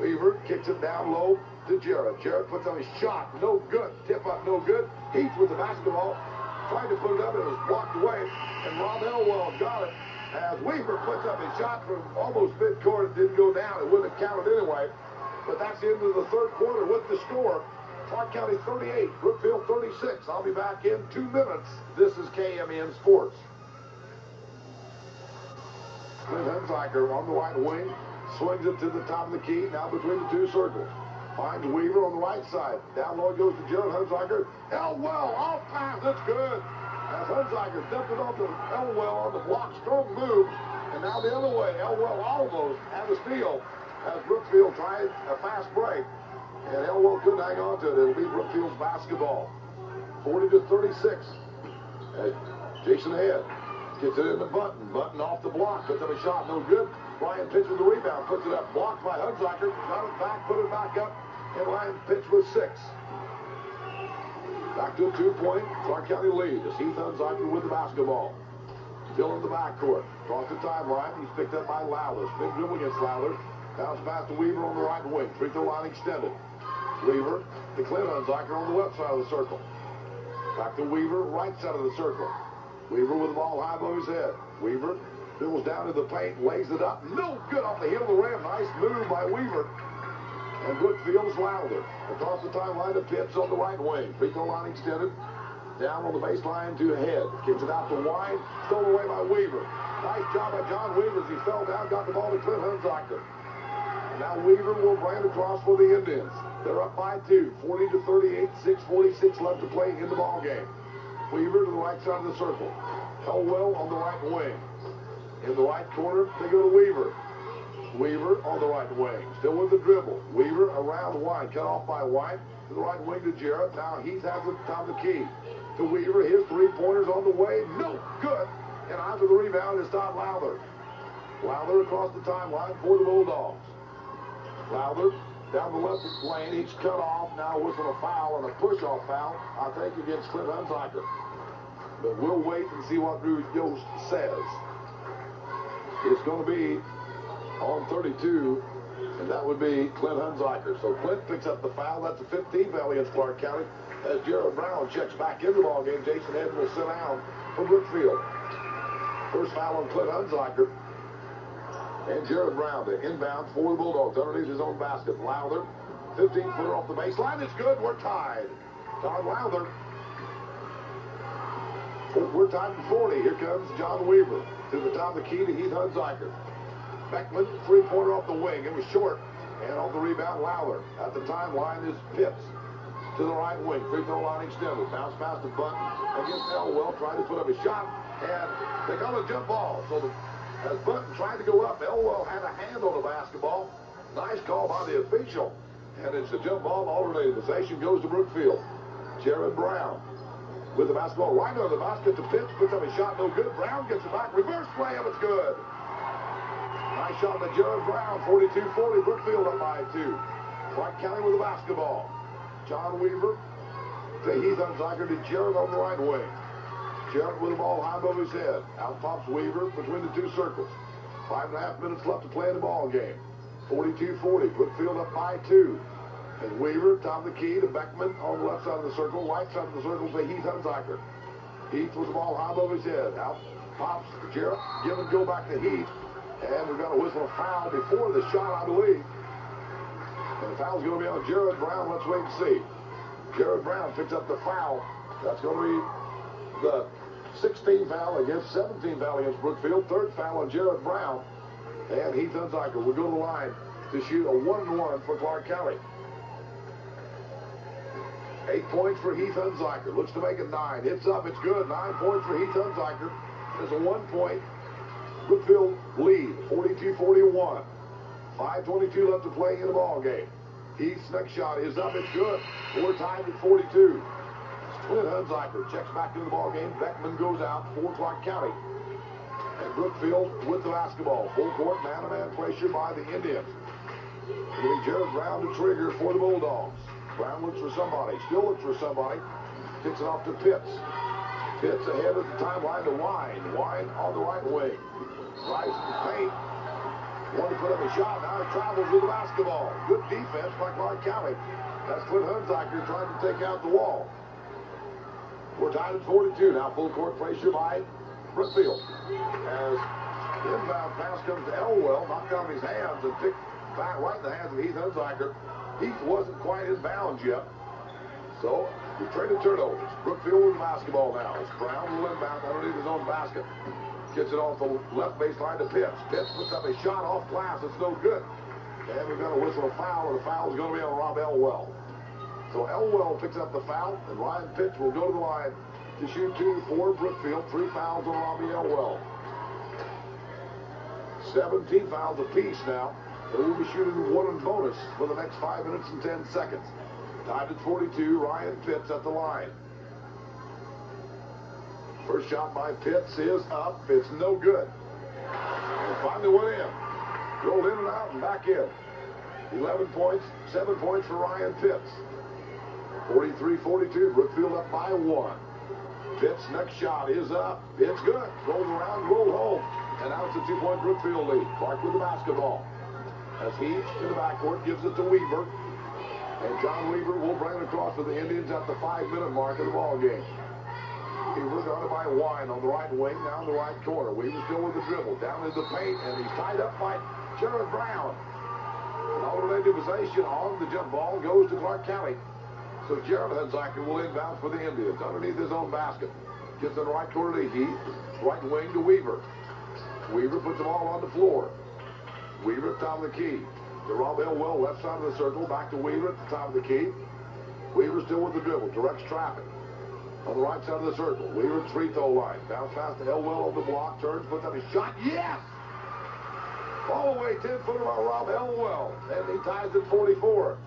Weaver kicks it down low to Jarrett. Jarrett puts on his shot. No good. Tip up, no good. Heath with the basketball. Tried to put it up. It was blocked away. And Rob Elwell got it. As Weaver puts up his shot from almost midcourt, it didn't go down. It wouldn't have counted anyway. But that's the end of the third quarter with the score. Clark County 38, Brookfield 36. I'll be back in 2 minutes. This is KMN Sports. Clint Hunziker on the right wing. Swings it to the top of the key. Now between the 2 circles. Finds Weaver on the right side. Down low goes to Jared Hunziker. Elwell off pass. That's good. As Hunziker dumped it off to Elwell on the block. Strong move. And now the other way. Elwell almost had a steal as Brookfield tried a fast break. And Elwell couldn't hang on to it. It'll be Brookfield's basketball. 40-36. Jason ahead. Gets it into Button. Button off the block. Puts up a shot. No good. Ryan Pitch with the rebound. Puts it up. Blocked by Hunziker. Got it back. Put it back up. And Ryan Pitch with 6. Back to a 2-point Clark County lead as Heath Hunziker with the basketball. Still in the backcourt. Across the timeline. He's picked up by Lowler. Spin dribble against Lowler. Bounce pass to Weaver on the right wing. Free throw line extended. Weaver to Clint Hunziker on the left side of the circle. Back to Weaver, right side of the circle. Weaver with the ball high above his head. Weaver dribbles down to the paint, lays it up. No good off the heel of the rim. Nice move by Weaver. And Brookfield's Lowler. Across the timeline to Pitts on the right wing. Free throw line extended. Down on the baseline to Head. Kicks it out to Wine. Stolen away by Weaver. Nice job by John Weaver as he fell down. Got the ball to Clint Hunziker. Now Weaver will bring it across for the Indians. They're up by 2. 40-38. 6:46 left to play in the ball game. Weaver to the right side of the circle. Elwell on the right wing. In the right corner, they go to Weaver. Weaver on the right wing. Still with the dribble. Weaver around Wine. Cut off by Wine. To the right wing to Jarrett. Now Heath has the top of the key. To Weaver. His three-pointers on the way. No good. And after the rebound is Todd Lowler. Lowler across the timeline for the Bulldogs. Lowler down the left lane. He's cut off. Now whistling a foul and a push-off foul, I think, against Clint Hunziker. But we'll wait and see what Drew Yost says. It's going to be on 32, and that would be Clint Hunziker. So Clint picks up the foul. That's the 15th foul against Clark County. As Jared Brown checks back into the ball game, Jason Head will sit down for Brookfield. First foul on Clint Hunziker. And Jared Brown to inbound for the Bulldogs underneath his own basket. Lowther, 15-footer off the baseline. It's good. We're tied. Todd Lowther. We're tied at 40. Here comes John Weaver to the top of the key to Heath Hunziker. Beckman, three-pointer off the wing. It was short. And on the rebound, Lowther. At the timeline is Pitts. To the right wing. Free throw line extended. Bounce pass to Button against Elwell. Trying to put up a shot. And they got a jump ball. So as Button tried to go up, Elwell had a hand on the basketball. Nice call by the official. And it's a jump ball. Alternating possession goes to Brookfield. Jared Brown with the basketball right under the basket to Pitts. Puts up a shot. No good. Brown gets it back. Reverse play. It's good. Nice shot by Jared Brown. 42-40. Brookfield up by 2. Clark County with the basketball. John Weaver to Heath Hunziker to Jarrett on the right wing. Jarrett with the ball high above his head. Out pops Weaver between the two circles. 5.5 minutes left to play in the ball game. 42-40. Brookfield up by 2. And Weaver, top of the key to Beckman on the left side of the circle. Right side of the circle to Heath Hunziker. Heath with the ball high above his head. Out pops Jarrett. Give and go back to Heath. And we've got a whistle of foul before the shot, I believe. And the foul's going to be on Jared Brown. Let's wait and see. Jared Brown picks up the foul. That's going to be the 16th foul against 17th foul against Brookfield. Third foul on Jared Brown. And Heath Hunziker will go to the line to shoot a 1-1 for Clark County. 8 points for Heath Hunziker. Looks to make it 9. Hits up. It's good. 9 points for Heath Hunziker. There's a 1-point Brookfield lead. 42-41. 5:22 left to play in the ball game. Heath's next shot is up. It's good. We're tied at 42. Clint Hunziker checks back into the ball game. Beckman goes out for Clark County. And Brookfield with the basketball. Full court, man-to-man pressure by the Indians. It'll be Jared Brown to trigger for the Bulldogs. Brown looks for somebody. Still looks for somebody. Kicks it off to Pitts. Pitts ahead of the timeline to Wine. Wine on the right wing. Drives to the paint. Wanted to put up a shot. Now he travels with the basketball. Good defense by Clark County. That's Clint Hunziker trying to take out the wall. We're tied at 42. Now full court pressure by Brookfield. As the inbound pass comes to Elwell, knocked out of his hands and picked back right in the hands of Heath Hunziker. Heath wasn't quite in bounds yet. So we traded turnovers. Brookfield with the basketball now. It's Brown will inbound underneath his own basket. Gets it off the left baseline to Pitts. Pitts puts up a shot off glass. It's no good. And we've got a whistle of foul, and the foul is going to be on Rob Elwell. So Elwell picks up the foul, and Ryan Pitts will go to the line to shoot 2 for Brookfield. 3 fouls on Robbie Elwell. 17 fouls apiece now They will be shooting one and bonus for the next 5 minutes and 10 seconds. Tied at 42, Ryan Pitts at the line. First shot by Pitts is up. It's no good. And finally went in. Rolled in and out and back in. 11 points, 7 points for Ryan Pitts. 43-42, Brookfield up by 1. Pitts' next shot is up. It's good. Rolled around, rolled home. And now it's a 2-point Brookfield lead. Clark with the basketball. As he, in the backcourt, gives it to Weaver. And John Weaver will bring it across for the Indians at the 5-minute mark of the ball game. Weaver guarded by Wine on the right wing, down the right corner. Weaver still with the dribble. Down into the paint, and he's tied up by Jared Brown. An alternative possession on the jump ball goes to Clark County. So Jared Hunziker will inbound for the Indians underneath his own basket. Gets in the right corner to Heath. Right wing to Weaver. Weaver puts the ball on the floor. Weaver at the top of the key. To Rob Elwell, left side of the circle. Back to Weaver at the top of the key. Weaver still with the dribble. Directs traffic. On the right side of the circle. Weaver at the free throw line. Bounce pass to Elwell on the block. Turns, puts up his shot. Yes! All the way 10-footer by Rob Elwell. And he ties at 44.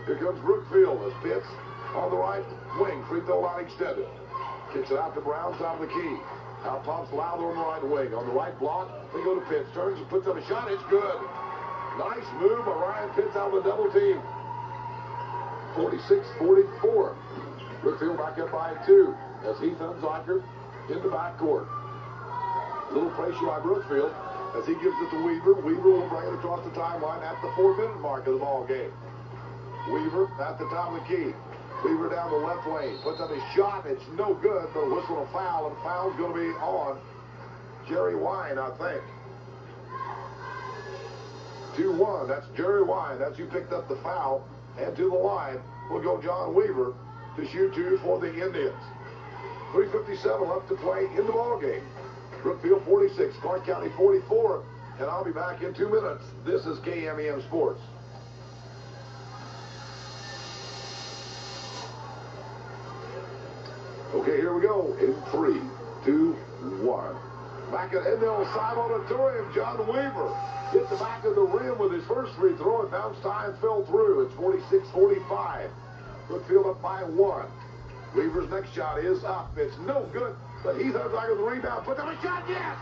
Here comes Brookfield as Pitts on the right wing. Free throw line extended. Kicks it out to Brown, top of the key. Out pops Lowther on the right wing. On the right block, they go to Pitts. Turns and puts up a shot. It's good. Nice move by Ryan Pitts out of the double team. 46-44. Brookfield back up by 2 as Heath Hunziker in the backcourt. Little pressure by Brookfield as he gives it to Weaver. Weaver will bring it across the timeline at the 4-minute mark of the ball game. Weaver at the top of the key. Weaver down the left lane. Puts up his shot. It's no good, but a whistle, a foul, and the foul's going to be on Jerry Wine, I think. 2-1. That's Jerry Wine. That's who picked up the foul. And to the line will go John Weaver to shoot 2 for the Indians. 3:57 left to play in the ball game. Brookfield 46, Clark County 44, and I'll be back in 2 minutes. This is KMEM Sports. Okay, here we go in 3, 2, 1. Back at Seyb Auditorium, John Weaver hit the back of the rim with his first free throw, and bounce time fell through. It's 46-45. Brookfield up by 1. Weaver's next shot is up. It's no good, but Heath Hunziker the rebound. Puts up a shot, yes!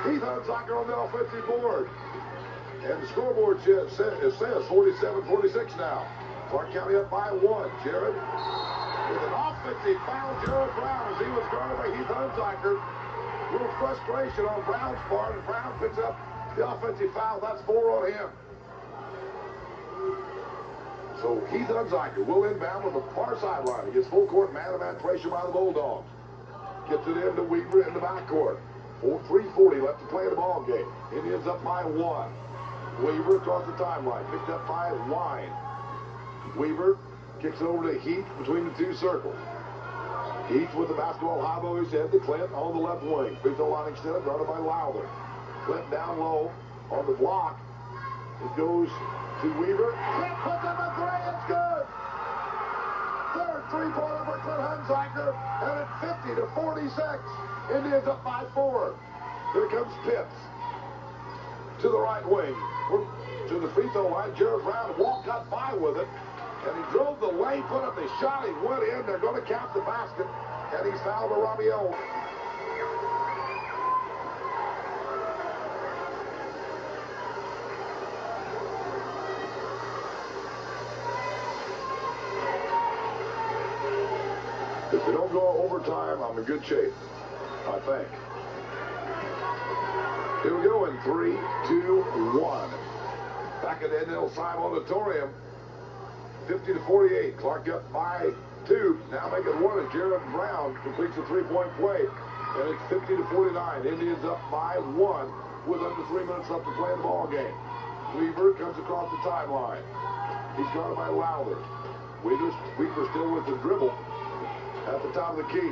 Heath Hunziker on the offensive board. And the scoreboard says 47-46 now. Clark County up by 1. Jared with an offensive foul, Jared Brown, as he was guarded by Heath Hunziker. A little frustration on Brown's part, and Brown picks up the offensive foul. That's 4 on him. So Heath Hunziker will inbound on the far sideline. He gets full court man-to-man pressure by the Bulldogs. Gets it into Weaver in the backcourt. 3:40 left to play in the ball game. Indians up by 1. Weaver across the timeline, picked up by Wine. Weaver kicks it over to Heath between the 2 circles. Heath with the basketball high above his head to Clint on the left wing. Free throw line extended, guarded by Lowther. Clint down low on the block. It goes to Weaver. Clint puts up a 3. It's good. Third 3-pointer for Clint Hunziker. And it's 50-46. Indians up by 4. Here comes Pitts. To the right wing. To the free throw line. Jared Brown got by with it. And he drove the lane, put up his shot. He went in. They're going to count the basket. And he's fouled by Robbie Elwell. If we don't go overtime, I'm in good shape, I think. Here we go in 3, 2, 1. Back at Seyb Auditorium. 50-48. Clark up by 2. Now make it 1 as Jared Brown completes a 3-point play. And it's 50-49. Indians up by 1 with under 3 minutes left to play in the ball game. Weaver comes across the timeline. He's guarded by Lowther. Weaver still with the dribble at the top of the key.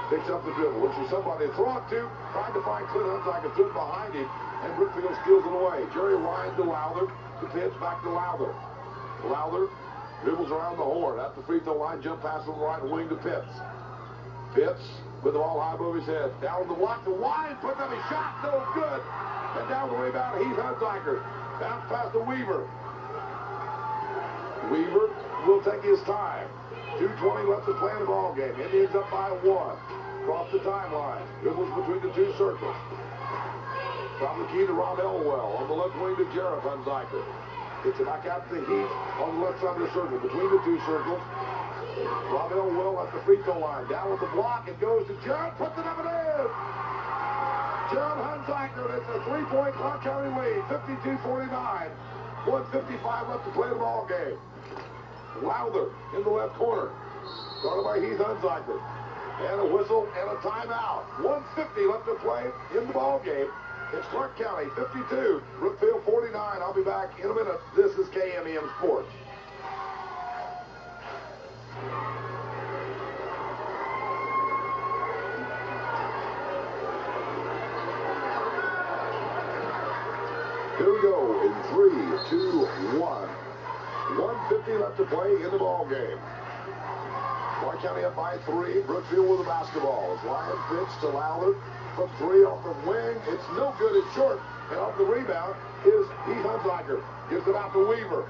Picks up the dribble. Looks for somebody to throw it to. Trying to find Clint Hunziker. Stood behind him. And Brookfield steals it away. Jerry Wine to Lowther. To Pitts, back to Lowther. Lowther dribbles around the horn. At the free throw line, jump pass on the right wing to Pitts. Pitts with the ball high above his head. Down the block to Wine. Puts up his shot. No good. And down down the rebound. Heath Hunziker. Bounce pass to Weaver. Weaver will take his time. 2:20 left to play in the ball game. Indians up by 1. Across the timeline. Dribbles between the two circles. Top of the key to Rob Elwell. On the left wing to Jarrett Hunziker. Gets it back out to Heath on the left side of the circle. Between the two circles. Rob Elwell at the free throw line. Down with the block. It goes to Jarrett. Puts it up and in. Jarrett Hunziker. It's a 3-point Clark County lead. 52-49. 1:55 left to play the ball game. Lowther in the left corner. Started by Heath Hunziker. And a whistle and a timeout. 1:50 left to play in the ball game. It's Clark County 52, Brookfield 49. I'll be back in a minute. This is KMEM Sports. Here we go in 3, 2, 1. 1:50 left to play in the ball game. Clark County up by 3. Brookfield with the basketball. As Ryan pitch to Lowther from 3 off the wing. It's no good. It's short. And off the rebound is Heath Hunziker. Gives it out to Weaver.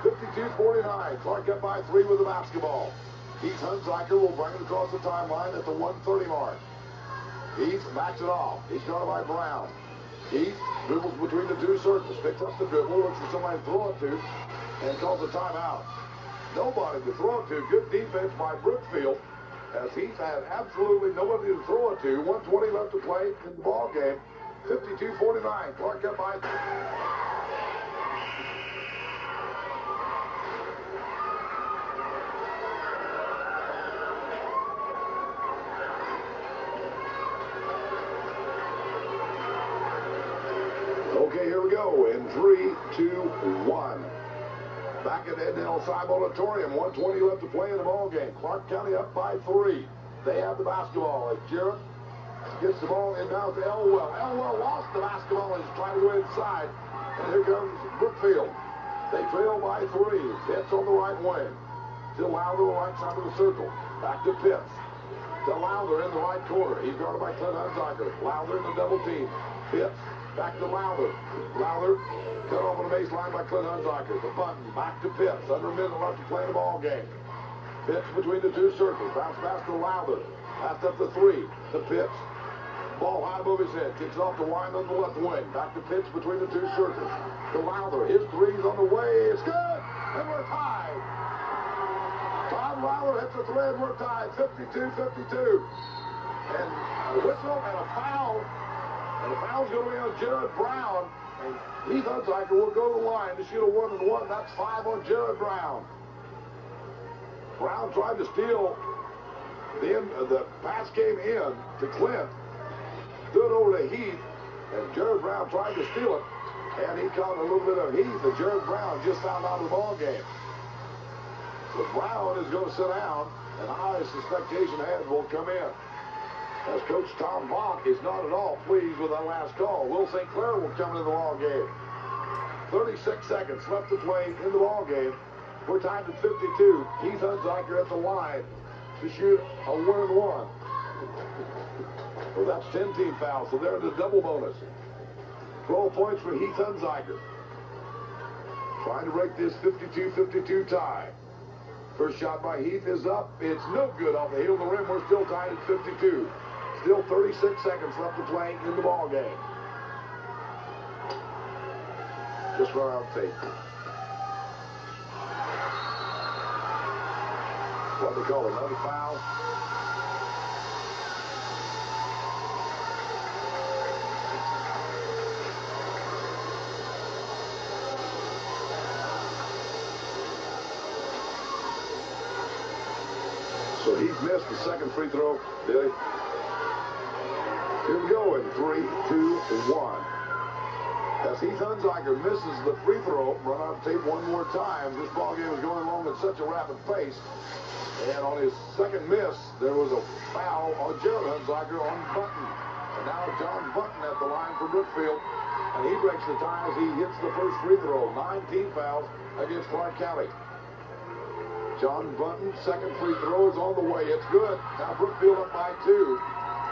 52-49. Clark up by 3 with the basketball. Heath Hunziker will bring it across the timeline at the 1:30 mark. Heath backs it off. He's guarded by Brown. Heath dribbles between the two circles. Picks up the dribble. Looks for somebody to throw it to. And calls a timeout. Nobody to throw it to. Good defense by Brookfield, as Heath had absolutely nobody to throw it to. 1:20 left to play in the ball game. 52-49. Clark up by. Okay, here we go in 3, 2, 1. Back at Seyb Auditorium, 1:20 left to play in the ball game. Clark County up by 3. They have the basketball as Jarrett gets the ball inbound to Elwell. Elwell lost the basketball and is trying to go inside. And here comes Brookfield. They trail by 3. Pitts on the right wing. To Lowther on the right side of the circle. Back to Pitts. To Lowther in the right corner. He's guarded by Clint Hunziker. Lowther in the double team. Pitts back to Lowther. Lowther cut off on the baseline by Clint Hunziker. The button back to Pitts. Under a minute left to play the ball game. Pitts between the two circles. Bounce pass to Lowther. Pass up to 3. To Pitts. Ball high above his head. Kicks off the wind on the left wing. Back to Pitts between the two circles. To Lowther. His three's on the way. It's good. And we're tied. Tom Lowther hits the thread. We're tied. 52-52. And a whistle and a foul. And the foul's going to be on Jared Brown. And Heath Hunziker will go to the line to shoot a 1-and-1. That's 5 on Jared Brown. Brown tried to steal. The pass came in to Clint. Stood over to Heath. And Jared Brown tried to steal it. And he caught a little bit of Heath. And Jared Brown just found out of the ball game. So Brown is going to sit down. And high expectation head will come in. As Coach Tom Bach is not at all pleased with that last call. Will St. Clair will come into the ball game. 36 seconds left to play in the ball game. We're tied at 52. Heath Hunziker at the line to shoot a 1-and-1. Well, that's 10 team fouls, so they're in the double bonus. 12 points for Heath Hunziker. Trying to break this 52-52 tie. First shot by Heath is up. It's no good off the heel of the rim. We're still tied at 52. Still 36 seconds left to play in the ball game. Just run out tape. What do they call it? Another foul? So he's missed the second free throw, did he? Here we go in 3, 2, 1. As Heath Hunziker misses the free throw, run out tape one more time. This ball game is going along at such a rapid pace. And on his second miss, there was a foul on Jared Hunziker on Button. And now John Button at the line for Brookfield. And he breaks the tie as he hits the first free throw. 19 fouls against Clark County. John Button, second free throw is on the way. It's good. Now Brookfield up by 2.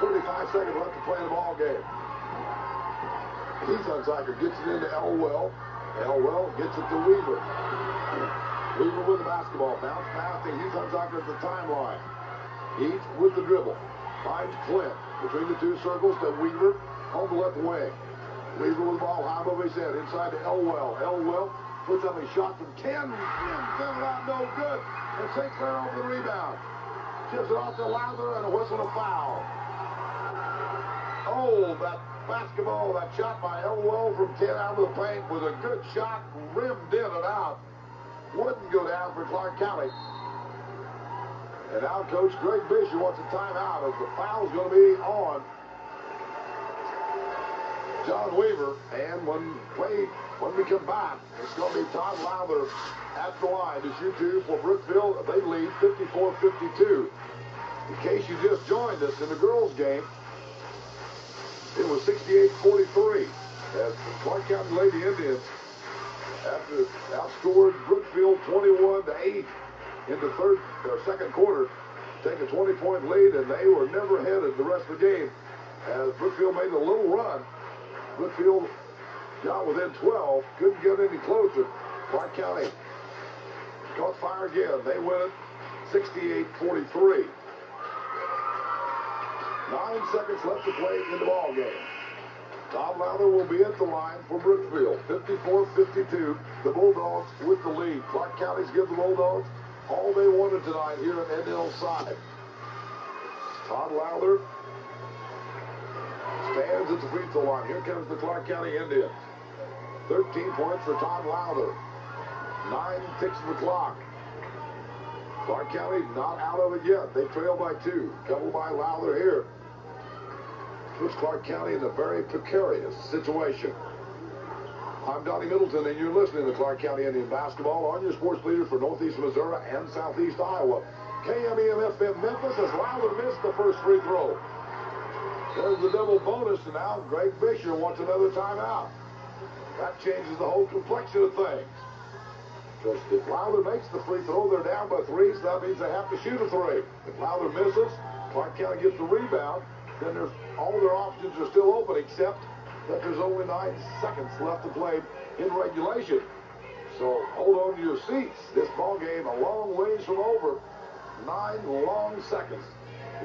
35 seconds left to play in the ball game. Heath Hunziker gets it into Elwell. Elwell gets it to Weaver. Weaver with the basketball. Bounce pass to Heath Hunziker at the timeline. Heath with the dribble. Finds Clint between the two circles to Weaver on the left wing. Weaver with the ball high above his head. Inside to Elwell. Elwell puts up a shot from 10. Rims it out, no good. And St. Clair over the rebound. Gives it off to Lowther and a whistle and a foul. Oh, that basketball, that shot by Elwell from 10 out of the paint was a good shot, rimmed in and out. Wouldn't go down for Clark County. And now Coach Greg Fisher wants a timeout as the foul's going to be on John Weaver. And when we come back, it's going to be Todd Lowther at the line to shoot two for Brookfield. They lead 54-52. In case you just joined us in the girls' game, it was 68-43 as Clark County Lady Indians after outscored Brookfield 21-8 in the second quarter, take a 20-point lead, and they were never headed the rest of the game as Brookfield made a little run. Brookfield got within 12, couldn't get any closer. Clark County caught fire again. They win it 68-43. 9 seconds left to play in the ball game. Todd Lowther will be at the line for Brookfield. 54-52. The Bulldogs with the lead. Clark County's give the Bulldogs all they wanted tonight here at Ednell's side. Todd Lowther stands at the free throw line. Here comes the Clark County Indians. 13 points for Todd Lowther. 9 ticks of the clock. Clark County not out of it yet. They trail by 2. Coupled by Lowther here. Puts Clark County in a very precarious situation. I'm Donnie Middleton, and you're listening to Clark County Indian Basketball on your sports leader for Northeast Missouri and Southeast Iowa. KMEM-FM Memphis as Lowther missed the first free throw. There's the double bonus, and now Greg Fisher wants another timeout. That changes the whole complexion of things. Because if Lowther makes the free throw, they're down by 3, so that means they have to shoot a 3. If Lowther misses, Clark County gets the rebound, then all their options are still open, except that there's only 9 seconds left to play in regulation. So hold on to your seats. This ball game a long ways from over. 9 long seconds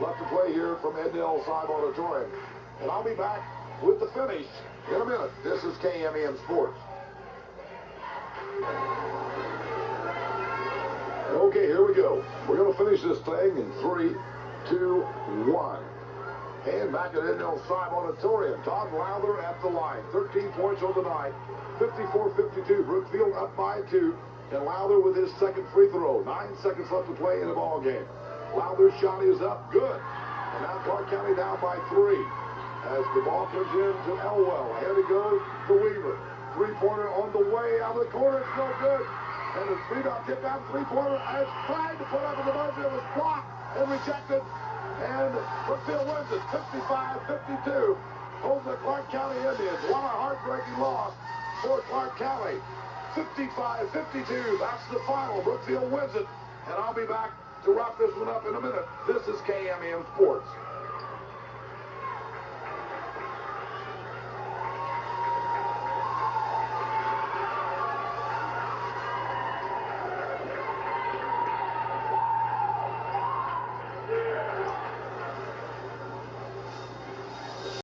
left to play here from Ednell Seyb Auditorium. And I'll be back with the finish in a minute. This is KMEM Sports. Okay, here we go. We're going to finish this thing in 3, 2, 1. And back at Ednell Seyb Auditorium, Todd Lowther at the line. 13 points on the night. 54-52. Brookfield up by 2. And Lowther with his second free throw. 9 seconds left to play in the ball game. Lowther's shot is up. Good. And now Clark County down by 3. As the ball comes in to Elwell. Ahead it goes to Weaver. Three-pointer on the way out of the corner. It's no good. And the rebound tipped out. Three-pointer as tried to put up in the buzzer. It was blocked and rejected. And Brookfield wins it 55-52 over the Clark County Indians. What a heartbreaking loss for Clark County. 55-52. That's the final. Brookfield wins it. And I'll be back to wrap this one up in a minute. This is KMEM Sports.